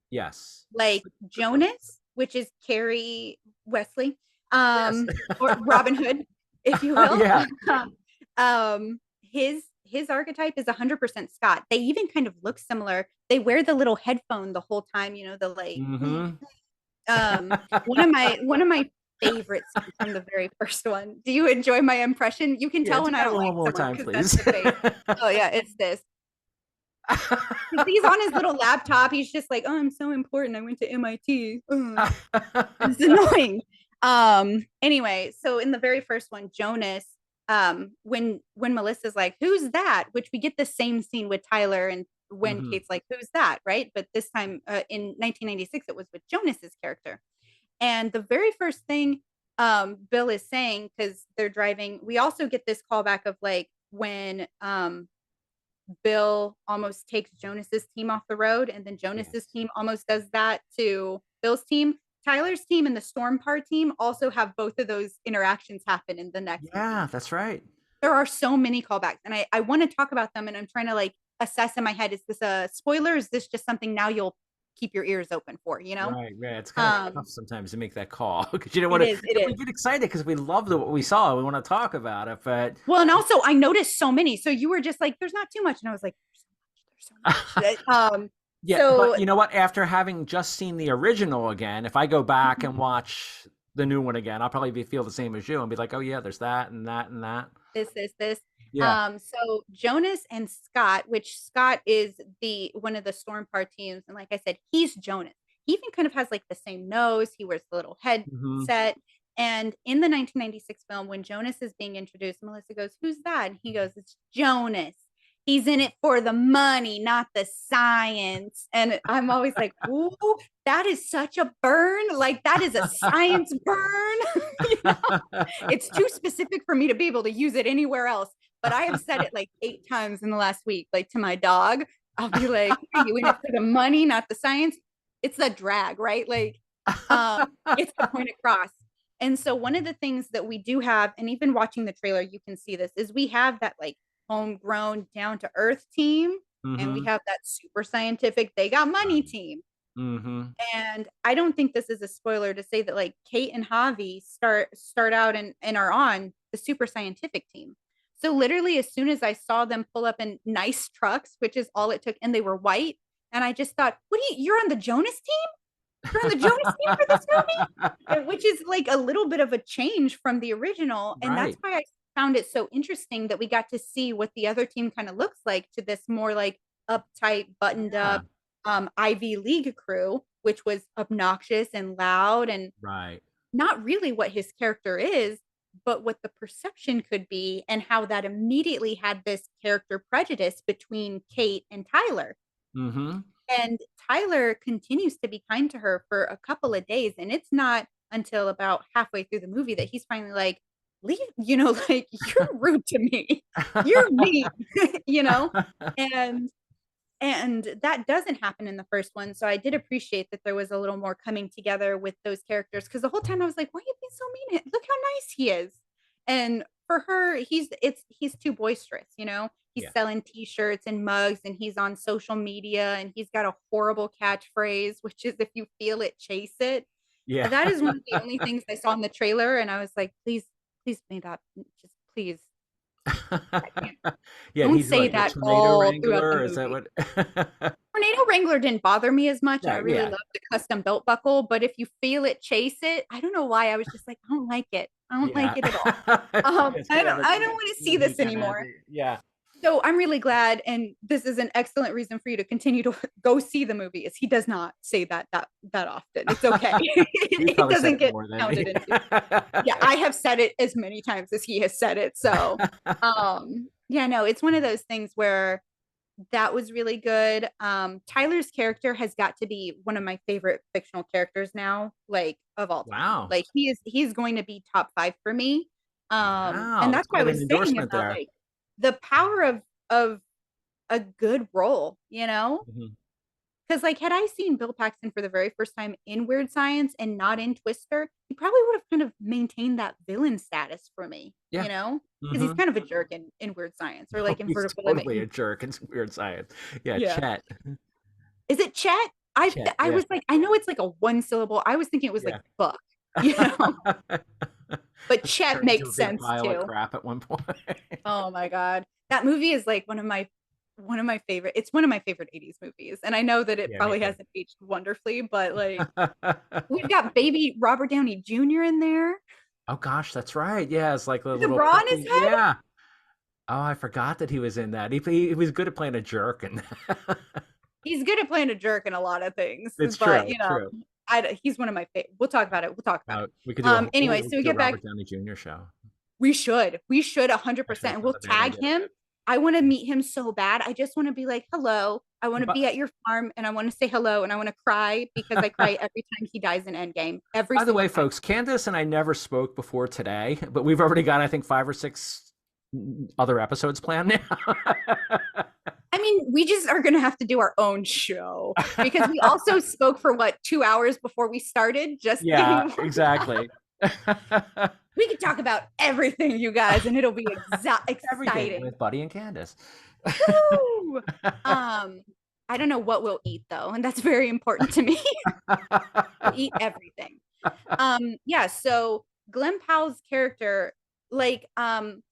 Yes. like Jonas, which is Carrie Wesley, Yes. or Robin Hood, if you will. Yeah. His his archetype is 100% Scott. They even kind of look similar. They wear the little headphone the whole time, you know, the like Mm-hmm. um one of my favorite scenes from the very first one. Do you enjoy my impression? You can Yeah, tell do when I that don't one like more someone time, because that's please. the face. Oh yeah, it's this. He's on his little laptop. He's just like, oh, I'm so important. I went to MIT. Ugh. It's annoying. Anyway, so in the very first one, Jonas, when Melissa's like, who's that? Which we get the same scene with Tyler and when Hmm. Kate's like, who's that? Right. But this time in 1996, it was with Jonas's character. And the very first thing Bill is saying, because they're driving, we also get this callback of like when Bill almost takes Jonas's team off the road, and then Jonas's Yes. team almost does that to Bill's team. Tyler's team and the Storm Part team also have both of those interactions happen in the next Yeah, movie. that's right. There are so many callbacks, and I want to talk about them, and I'm trying to like assess in my head, is this a spoiler? Is this just something now you'll keep your ears open for, you know? Right, right. It's kind of tough Um, sometimes to make that call because you don't it want to. is, it We is. get excited because we love what we saw. We want to talk about it, but Well, and also I noticed so many. So you were just like, there's not too much. And I was like, there's so much. There's so much. yeah. But So you know what? After having just seen the original again, if I go back mhm. and watch the new one again, I'll probably feel the same as you and be like, "Oh yeah, there's that and that and that." This. Yeah. So Jonas and Scott, which Scott is the one of the Storm Part teams, and like I said, he's Jonas. He even kind of has like the same nose. He wears the little Hmm. headset. And in the 1996 film, when Jonas is being introduced, Melissa goes, "Who's that?" And he goes, "It's Jonas. He's in it for the money, not the science." And I'm always like, "Ooh, that is such a burn! Like that is a science burn." You know? It's too specific for me to be able to use it anywhere else. But I have said it like 8 times in the last week, like to my dog. I'll be like, are you in it for the money, not the science? It's the drag, right? Like, um, it's the point across. And so one of the things that we do have, and even watching the trailer, you can see this, is we have that like homegrown, down to earth team, and we Hmm. have that super scientific, they got money Right. team. Hmm. And I don't think this is a spoiler to say that like Kate and Javi start out and are on the super scientific team. So literally as soon as I saw them pull up in nice trucks, which is all it took, and they were white, and I just thought, what do you're on the Jonas team? You're on the Jonas team for this movie? Which is like a little bit of a change from the original. And that's Right. why I found it so interesting that we got to see what the other team kind of looks like to this more like uptight, buttoned Yeah. up Ivy League crew, which was obnoxious and loud and Right. not really what his character is, but what the perception could be, and how that immediately had this character prejudice between Kate and Tyler. Hmm. And Tyler continues to be kind to her for a couple of days. And it's not until about halfway through the movie that he's finally like, leave, you know, like, you're rude to me. You're mean, you know? And that doesn't happen in the first one. So I did appreciate that there was a little more coming together with those characters, because the whole time I was like, why are you being so mean? Look how nice he is. And for her, he's too boisterous, you know? He's Yeah. selling t-shirts and mugs, and he's on social media, and he's got a horrible catchphrase, which is, if you feel it, chase it. Yeah. That is one of the only things I saw in the trailer, and I was like, please may that just please, I can't. Yeah, and Don't he's say like the that tornado all throughout the wrangler. Is that movie. what? Tornado Wrangler didn't bother me as much, and I Yeah, really yeah, love the custom belt buckle. But if you feel it, chase it. I don't know why. I was just like, I don't like it. I don't yeah. like it at all. It's kind of a I don't want to see cheesy this kind of. anymore. Yeah. So I'm really glad, and this is an excellent reason for you to continue to go see the movie. Is he does not say that often. It's okay. He's It probably said doesn't it get more than me. counted into. Yeah, I have said it as many times as he has said it. So, yeah, no, it's one of those things where that was really good. Tyler's character has got to be one of my favorite fictional characters now, like of all time. Wow. Like he's going to be top 5 for me. Wow. And That's that's why I quite an was saying endorsement about there. like the power of a good role, you know? Mhm. Because like had I seen Bill Paxton for the very first time in Weird Science and not in Twister, he probably would have kind of maintained that villain status for me, Yeah. you know? Because he's Hmm. kind of a jerk in Weird Science, or Oh, like in he's Vertical totally a Living. jerk in Weird Science. Yeah, Yeah. Chet. Is it Chet? Chet, I yeah. was like, I know it's like a one syllable. I was thinking it was like Yeah. Buck, you know, but Which Chet turned into a makes big sense pile of too. crap at one point. Oh my God. That movie is like one of my favorite. It's one of my favorite 80s movies. And I know that it Yeah, me probably too. hasn't aged wonderfully, but like we've got baby Robert Downey Jr. in there Oh gosh, that's right. Yeah, it's like a with a little bra on his preppy. head. Yeah. Oh, I forgot that he was in that. He was good at playing a jerk, and He's good at playing a jerk in a lot of things, it's true. but It's true. he's one of my favorite. We'll talk about it. We'll talk about it. We could do Anyway, we so could we do a get back. Robert Downey Jr. show. We should Actually, 100%. And that's we'll not a bad tag idea. him. I want to meet him so bad. I just want to be like, hello. I want to But be at your farm and I want to say hello and I want to cry because I cry every time he dies in Endgame. Every by the single way, time. folks, Candace and I never spoke before today, but we've already got, I think, 5 or 6 other episodes planned now. I mean, we just are going to have to do our own show because we also spoke for what, 2 hours before we started, just Yeah, getting exactly. we could talk about everything, you guys, and it'll be Everything exciting. with Buddy and Candace. Woo! I don't know what we'll eat though, and that's very important to me. We'll eat everything. Yeah, so Glenn Powell's character, like, I'm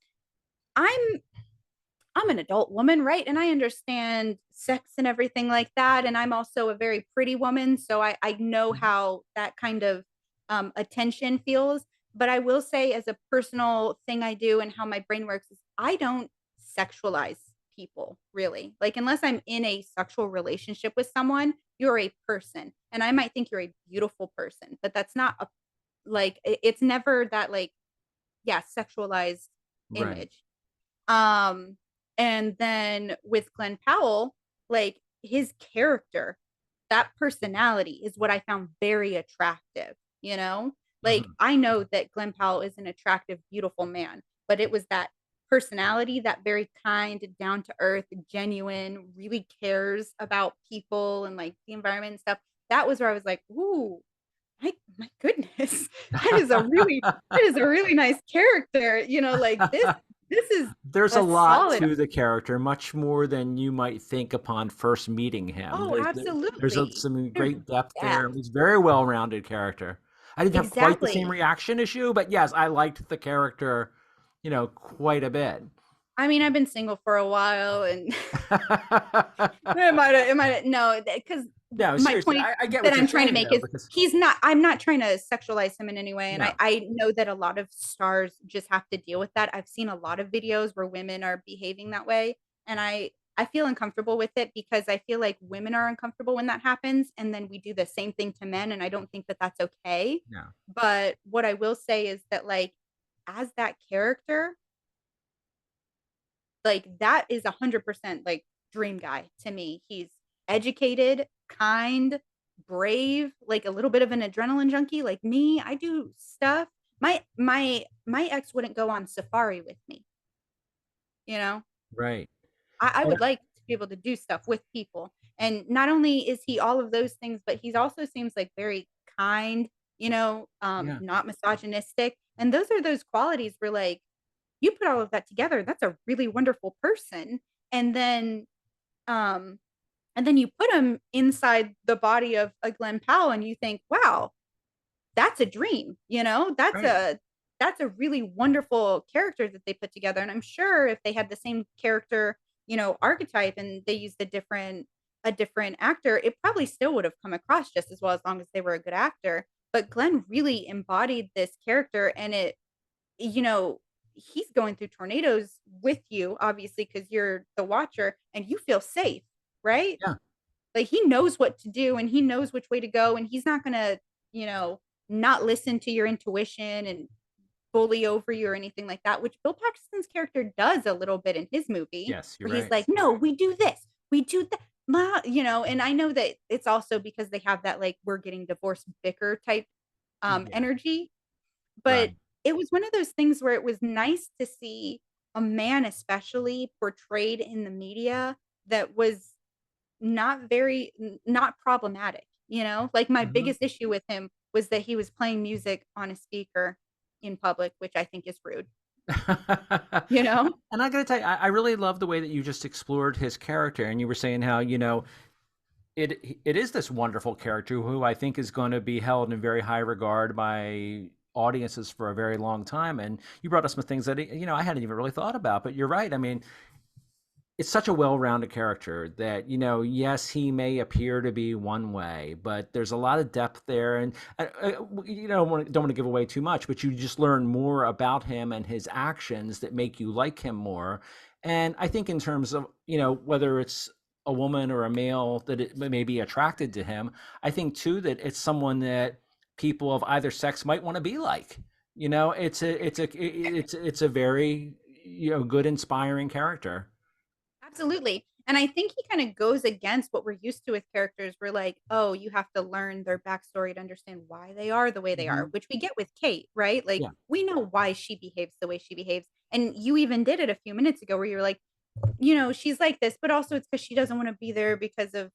I'm an adult woman, right? And I understand sex and everything like that. And I'm also a very pretty woman. So I know how that kind of attention feels. But I will say, as a personal thing I do and how my brain works, is I don't sexualize people really. Like, unless I'm in a sexual relationship with someone, you're a person. And I might think you're a beautiful person, but that's not a, like, it's never that, like, yeah, sexualized Right. image. Um, and then with Glenn Powell, like his character, that personality is what I found very attractive, you know? Like Mhm. I know that Glenn Powell is an attractive, beautiful man, but it was that personality, that very kind, down to earth, genuine, really cares about people and like the environment and stuff. That was where I was like, ooh, my goodness, that is a really nice character. Like this is There's a a lot solid. to the character, much more than you might think upon first meeting him. Oh, There's absolutely. some There's great depth there. depth. He's a very well-rounded character. I didn't have quite the same Exactly. reaction as you, but yes, I liked the character, quite a bit. I mean, I've been single for a while, and it might no, because No, my seriously, point I get that what you're I'm trying to saying make though, is because I'm not trying to sexualize him in any way. And I, no, I know that a lot of stars just have to deal with that. I've seen a lot of videos where women are behaving that way. And I feel uncomfortable with it because I feel like women are uncomfortable when that happens. And then we do the same thing to men. And I don't think that that's okay. no, But what I will say is that, like, as that character, like that is 100% like dream guy to me. He's educated, kind, brave, like a little bit of an adrenaline junkie like me. I do stuff. My ex wouldn't go on safari with me, you know? right. I And would like to be able to do stuff with people. And not only is he all of those things, but he also seems like very kind, yeah, not misogynistic. And those are those qualities where, like, you put all of that together, that's a really wonderful person. And then um and then you put him inside the body of a Glenn Powell and you think, wow, that's a dream, right. that's a really wonderful character that they put together. And I'm sure if they had the same character, archetype, and they used a different actor, it probably still would have come across just as well, as long as they were a good actor. But Glenn really embodied this character, and you know, he's going through tornadoes with you, obviously, because you're the watcher and you feel safe, right? Yeah, Like he knows what to do and he knows which way to go, and he's not gonna, you know, not listen to your intuition and bully over you or anything like that, which Bill Paxton's character does a little bit in his movie, yes, you're where he's right. like, no, we do this, we do that. And I know that it's also because they have that, like, we're getting divorced bicker type Yeah, energy, but right. it was one of those things where it was nice to see a man especially portrayed in the media that was not problematic, like my Mhm. biggest issue with him was that he was playing music on a speaker in public, which I think is rude, you know? And I gotta tell you, I really love the way that you just explored his character, and you were saying how it is this wonderful character who I think is going to be held in very high regard by audiences for a very long time. And you brought us some things that I hadn't even really thought about. But you're right. I mean, it's such a well-rounded character that, yes, he may appear to be one way, but there's a lot of depth there, and don't want to give away too much, but you just learn more about him and his actions that make you like him more. And I think in terms of, whether it's a woman or a male that it may be attracted to him, I think too that it's someone that people of either sex might want to be like. It's a very, good, inspiring character. Absolutely. And I think he kind of goes against what we're used to with characters. We're like, oh, you have to learn their backstory to understand why they are the way they are, Hmm. which we get with Kate, right? Like, Yeah. we know why she behaves the way she behaves. And you even did it a few minutes ago where you were like, she's like this, but also it's because she doesn't want to be there because of,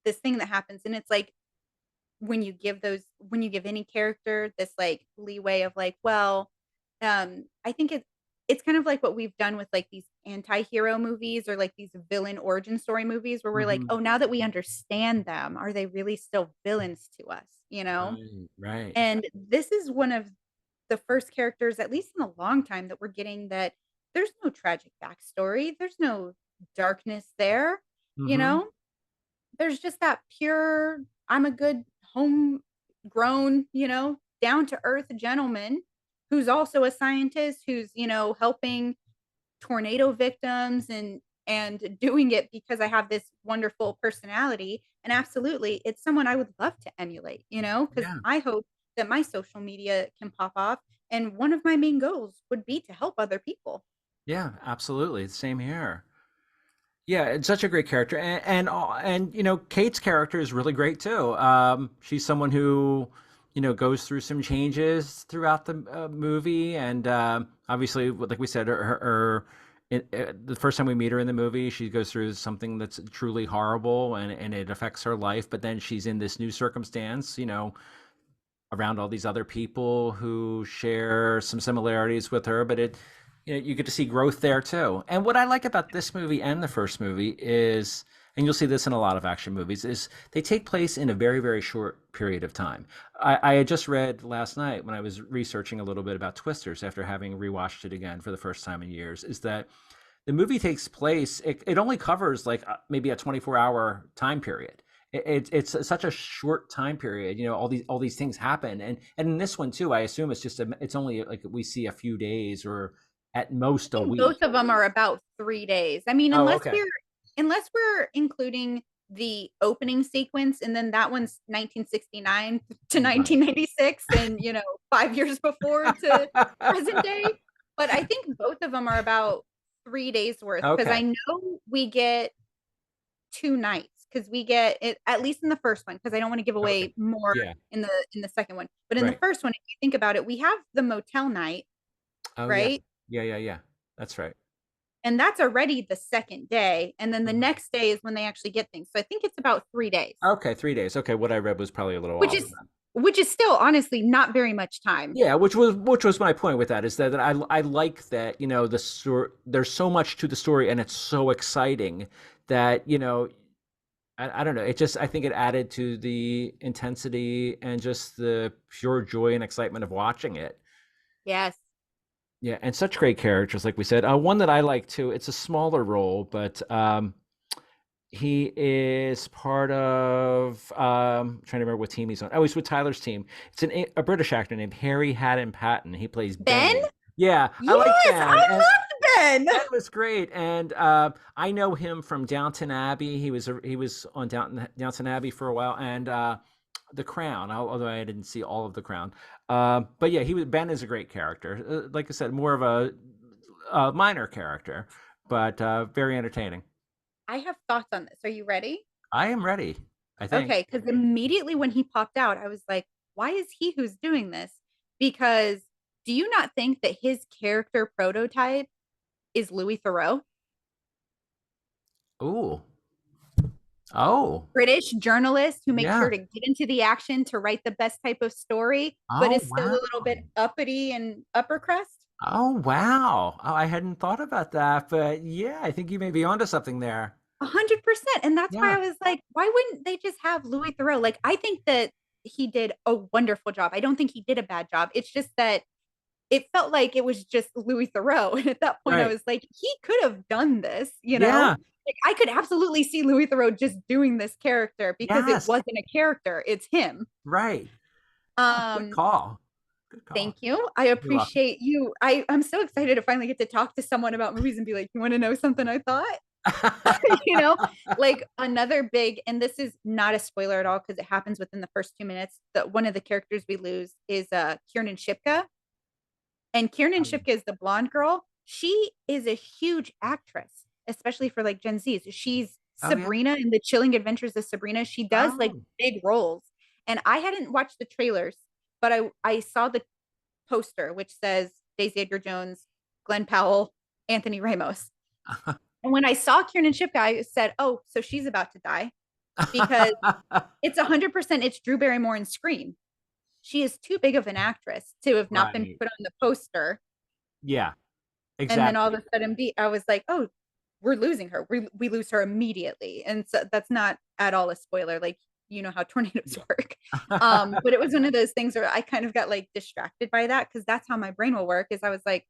this thing that happens. And it's like, when you give any character this like leeway of like, well, I think it's kind of like what we've done with like these anti-hero movies or like these villain origin story movies where we're like, Hmm. oh, now that we understand them, are they really still villains to us? Right, right. And this is one of the first characters, at least in a long time, that we're getting that there's no tragic backstory, there's no darkness there, you Hmm. know there's just that pure, I'm a good homegrown, down to earth gentleman who's also a scientist who's, helping tornado victims and doing it because I have this wonderful personality. And absolutely, it's someone I would love to emulate, because Yeah, I hope that my social media can pop off. And one of my main goals would be to help other people. yeah, absolutely. Same here. Yeah, it's such a great character, and Kate's character is really great too. She's someone who, goes through some changes throughout the movie, and obviously, like we said, the first time we meet her in the movie, she goes through something that's truly horrible, and it affects her life. But then she's in this new circumstance, around all these other people who share some similarities with her, but you get to see growth there too. And what I like about this movie and the first movie is, and you'll see this in a lot of action movies, is they take place in a very, very short period of time. I had just read last night when I was researching a little bit about Twisters after having rewatched it again for the first time in years, is that the movie takes place, it only covers like maybe a 24-hour time period. It's such a short time period. All these things happen, and in this one too, I assume it's only like we see a few days or at I most a think week. both of them are about 3 days. I mean, Oh, unless okay. we're including the opening sequence, and then that one's 1969 to Right. 1996, and 5 years before to present day. But I think both of them are about 3 days worth because Okay. I know we get 2 nights because we get it at least in the first one because I don't want to give Okay. away more Yeah. in the second one. But in the Right. first one, if you think about it, we have the motel night, Oh, yeah. right? Yeah. Yeah. Yeah. That's right. And that's already the second day. And then the Mhm. next day is when they actually get things. So I think it's about 3 days, Okay, 3 days. Okay, what I read was probably a little which off. is which is still honestly not very much time. Yeah, which was my point with that, is that I like that, the story, there's so much to the story and it's so exciting that, I don't know, I think it added to the intensity and just the pure joy and excitement of watching it. Yes. Yeah, and such great characters, like we said. One that I like too, it's a smaller role, but he is part of, trying to remember what team he's on. Oh, he's with Tyler's team. It's a British actor named Harry Haddon Patton. He plays Ben? Ben. Yeah, I like Yes, Ben. I And love Ben. Ben was great. And I know him from Downton Abbey. He was on Downton Abbey for a while, and The Crown. Although I didn't see all of The Crown. But yeah, Ben is a great character. Like I said, more of a minor character, but very entertaining. I have thoughts on this. Are you ready? I am ready, I think. Okay, because immediately when he popped out, I was like, why is he who's doing this? Because do you not think that his character prototype is Louis Theroux? Ooh. Oh, British journalist who makes yeah. sure to get into the action to write the best type of story, but Oh, is still a wow. little bit uppity and upper crust. Oh, wow. Oh, I hadn't thought about that, but yeah, I think you may be onto something there. 100%. And that's why Yeah. I was like, why wouldn't they just have Louis Theroux? Like, I think that he did a wonderful job. I don't think he did a bad job. It's just that it felt like it was just Louis Theroux. And at that point, I Right. was like, he could have done this, you know? Yeah. Like, I could absolutely see Louis Theroux just doing this character because it Yes. wasn't a character, it's him. Right. Oh, good Um, call. Good call. Thank you. I You're welcome. appreciate you. I'm so excited to finally get to talk to someone about movies and be like, you want to know something I thought? You know, like another big, and this is not a spoiler at all because it happens within the first 2 minutes. That one of the characters we lose is Kiernan Shipka, and Kiernan Um, Shipka is the blonde girl. She is a huge actress, especially for like Gen Zs. She's oh yeah. Sabrina in the Chilling Adventures of Sabrina. She does like Oh. big roles, and I hadn't watched the trailers, but I saw the poster which says Daisy Edgar Jones, Glenn Powell, Anthony Ramos. And when I saw Kiernan Shipka, I said, "Oh, so she's about to die," because it's 100%. It's Drew Barrymore in Scream. She is too big of an actress to have not been Right. put on the poster, Yeah, and then all of exactly. a sudden, I was like, "Oh, we're losing her. We lose her immediately," and so that's not at all a spoiler. Like you know how tornadoes Yeah. work. But it was one of those things where I kind of got like distracted by that because that's how my brain will work. Is I was like,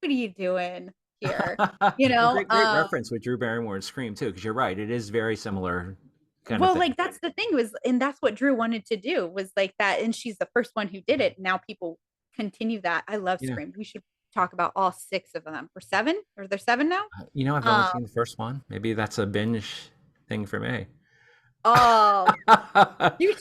"What are you doing here?" You A know. great reference with Drew Barrymore and Scream too, because you're right. It is very similar kind of Well, thing. like that's the thing was, and that's what Drew wanted to do was like that, and she's the first one who did it. Now people continue that. I love Yeah. Scream. We should talk about all six of them, or seven, or there's seven now. I've only Um, seen the first one. Maybe that's a binge thing for me. oh, you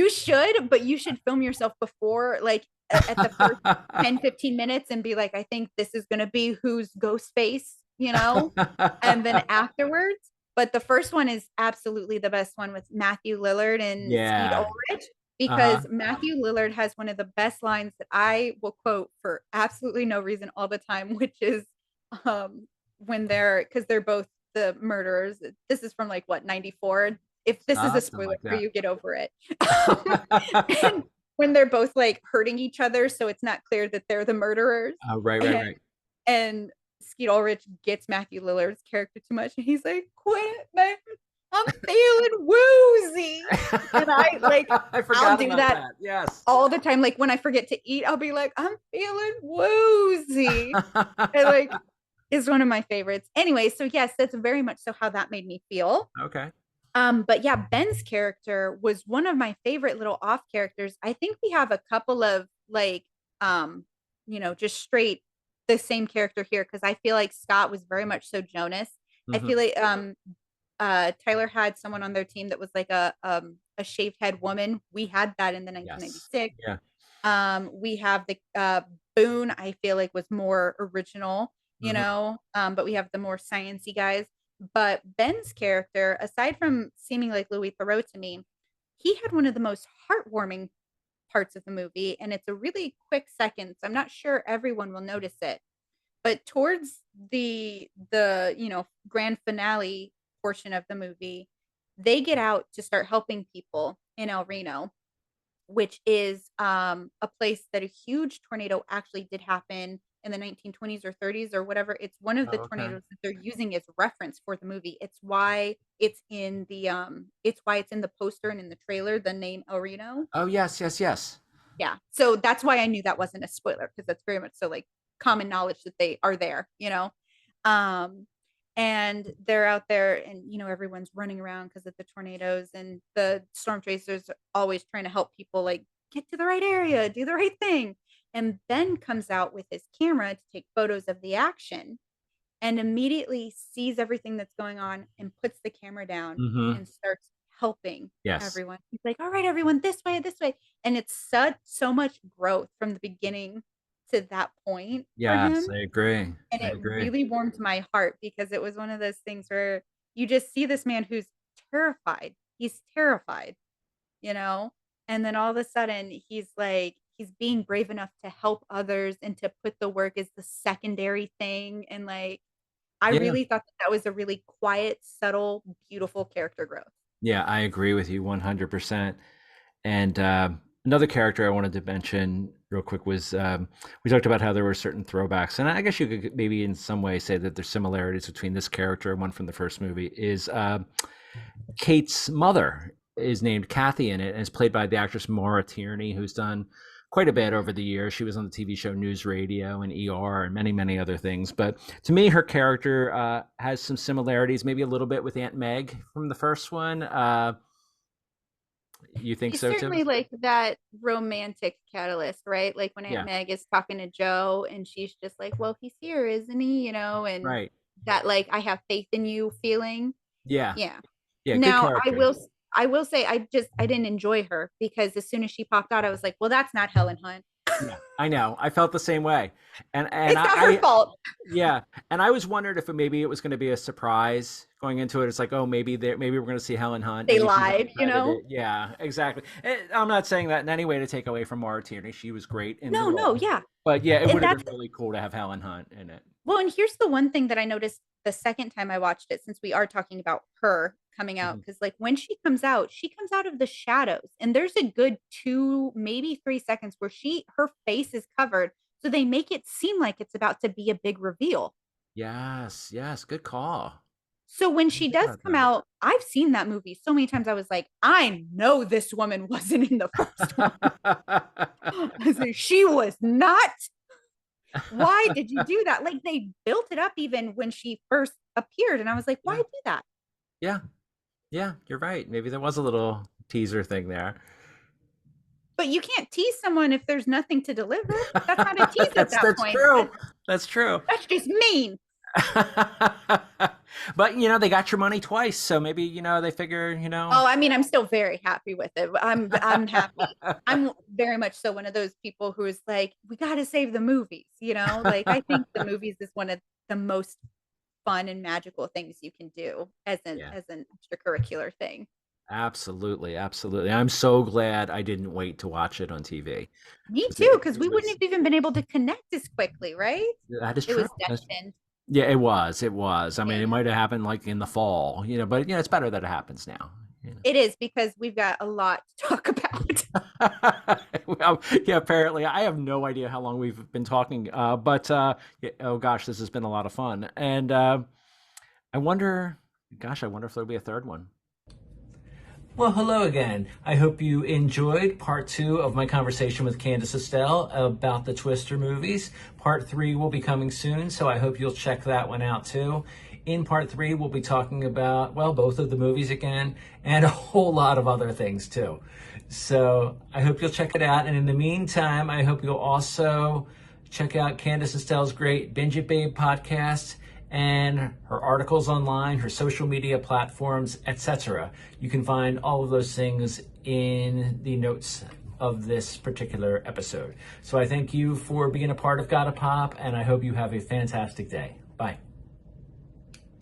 should, but you should film yourself before, like at the first 10-15 minutes, and be like, I think this is gonna be who's ghost face, and then afterwards. But the first one is absolutely the best one with Matthew Lillard and Skeet Yeah. Ulrich Uh-huh. because Matthew Lillard has one of the best lines that I will quote for absolutely no reason all the time, which is when because they're both the murderers. This is from like what, 94? If this is a Something spoiler like for that. you, get over it. And when they're both like hurting each other, so it's not clear that they're the murderers. Oh, right, right, And right. and Skeet Ulrich gets Matthew Lillard's character too much, and he's like, "Quit, man! I'm feeling woozy." And I like, I I'll forgot do about that that. Yes. all the time. Like when I forget to eat, I'll be like, "I'm feeling woozy," and like, is one of my favorites. Anyway, so yes, that's very much so how that made me feel. Okay. But yeah, Ben's character was one of my favorite little off characters. I think we have a couple of like, just straight the same character here because I feel like Scott was very much so Jonas. I Hmm. feel like Tyler had someone on their team that was like a shaved head woman. We had that in the Yes. 1996. Yeah. We have the Boone, I feel like was more original, Hmm. but we have the more sciency guys. But Ben's character, aside from seeming like Louis Theroux to me, he had one of the most heartwarming parts of the movie, and it's a really quick second. So I'm not sure everyone will notice it, but towards the grand finale portion of the movie, they get out to start helping people in El Reno, which is a place that a huge tornado actually did happen in the 1920s or 30s or whatever. It's one of the Oh, okay. tornadoes that they're using as reference for the movie. It's why it's in the poster and in the trailer, the name El Reno. Oh, yes, yes, yes. Yeah. So that's why I knew that wasn't a spoiler because that's very much so like common knowledge that they are there. Um, and they're out there and everyone's running around because of the tornadoes and the storm chasers are always trying to help people like get to the right area, do the right thing. And Ben comes out with his camera to take photos of the action and immediately sees everything that's going on and puts the camera down Hmm. and starts helping Yes. everyone. He's like, all right, everyone, this way, this way. And it's so much growth from the beginning to that point for Yes, him. I agree. And I it agree. really warmed my heart because it was one of those things where you just see this man who's terrified. He's terrified, you know? And then all of a sudden he's being brave enough to help others and to put the work as the secondary thing. And like, I Yeah. really thought that was a really quiet, subtle, beautiful character growth. Yeah, I agree with you 100%. And another character I wanted to mention real quick was we talked about how there were certain throwbacks, and I guess you could maybe in some way say that there's similarities between this character and one from the first movie. Is Kate's mother is named Kathy in it, and is played by the actress Maura Tierney, who's done quite a bit over the years. She was on the TV show News Radio and ER and many, many other things. But to me, her character has some similarities, maybe a little bit with Aunt Meg from the first one. You think She's so too? certainly like that romantic catalyst, right? Like when Aunt Yeah. Meg is talking to Joe and she's just like, well, he's here, isn't he? And Right. that like I have faith in you feeling. Yeah. Yeah. Yeah. Good Now character. I will say I didn't enjoy her because as soon as she popped out, I was like, well, that's not Helen Hunt. Yeah, I know. I felt the same way, and It's not her fault. yeah, and I was wondering if maybe it was going to be a surprise going into it. It's like, oh, maybe we're going to see Helen Hunt. They Maybe she's lied. uncredited. Yeah, exactly. I'm not saying that in any way to take away from Maura Tierney. She was great in the No, no, role, yeah. but yeah, it And would have been that's really cool to have Helen Hunt in it. well, and here's the one thing that I noticed the second time I watched it, since we are talking about her coming out, Mhm. because like when she comes out of the shadows, and there's a good 2, maybe 3 seconds where her face is covered, so they make it seem like it's about to be a big reveal. Yes, yes, good call. So when I didn't she think does about come out, I've seen that movie so many times. I was like, I know this woman wasn't in the first one. that. I was like, she was not. Why did you do that? Like they built it up even when she first appeared, and I was like, why Yeah, do that? yeah, yeah. You're right. Maybe there was a little teaser thing there. But you can't tease someone if there's nothing to deliver. That's not a tease at that That's point. true. That's true. That's just mean. But they got your money twice, so maybe they figure. Oh, I mean, I'm still very happy with it. I'm happy. I'm very much so one of those people who is like, we got to save the movies. Like I think the movies is one of the most fun and magical things you can do as an Yeah, as an extracurricular thing. absolutely, absolutely. I'm so glad I didn't wait to watch it on TV Me because too, because it we wouldn't was. have even been able to connect as quickly, right? That is It true. was destined. Yeah, it was. It was. I mean, it Yeah. might have happened like in the fall, but it's better that it happens now. It is because we've got a lot to talk about. Well, yeah, apparently. I have no idea how long we've been talking, but yeah, oh gosh, this has been a lot of fun. And I wonder, gosh, I wonder if there'll be a third one. Well, hello again. I hope you enjoyed part 2 of my conversation with Candace Estelle about the Twister movies. Part 3 will be coming soon, so I hope you'll check that one out too. In part 3, we'll be talking about, well, both of the movies again and a whole lot of other things too. So I hope you'll check it out. And in the meantime, I hope you'll also check out Candace Estelle's great Binge It Babe podcast and her articles online, her social media platforms, etc. You can find all of those things in the notes of this particular episode. So I thank you for being a part of Gotta Pop, and I hope you have a fantastic day. Bye.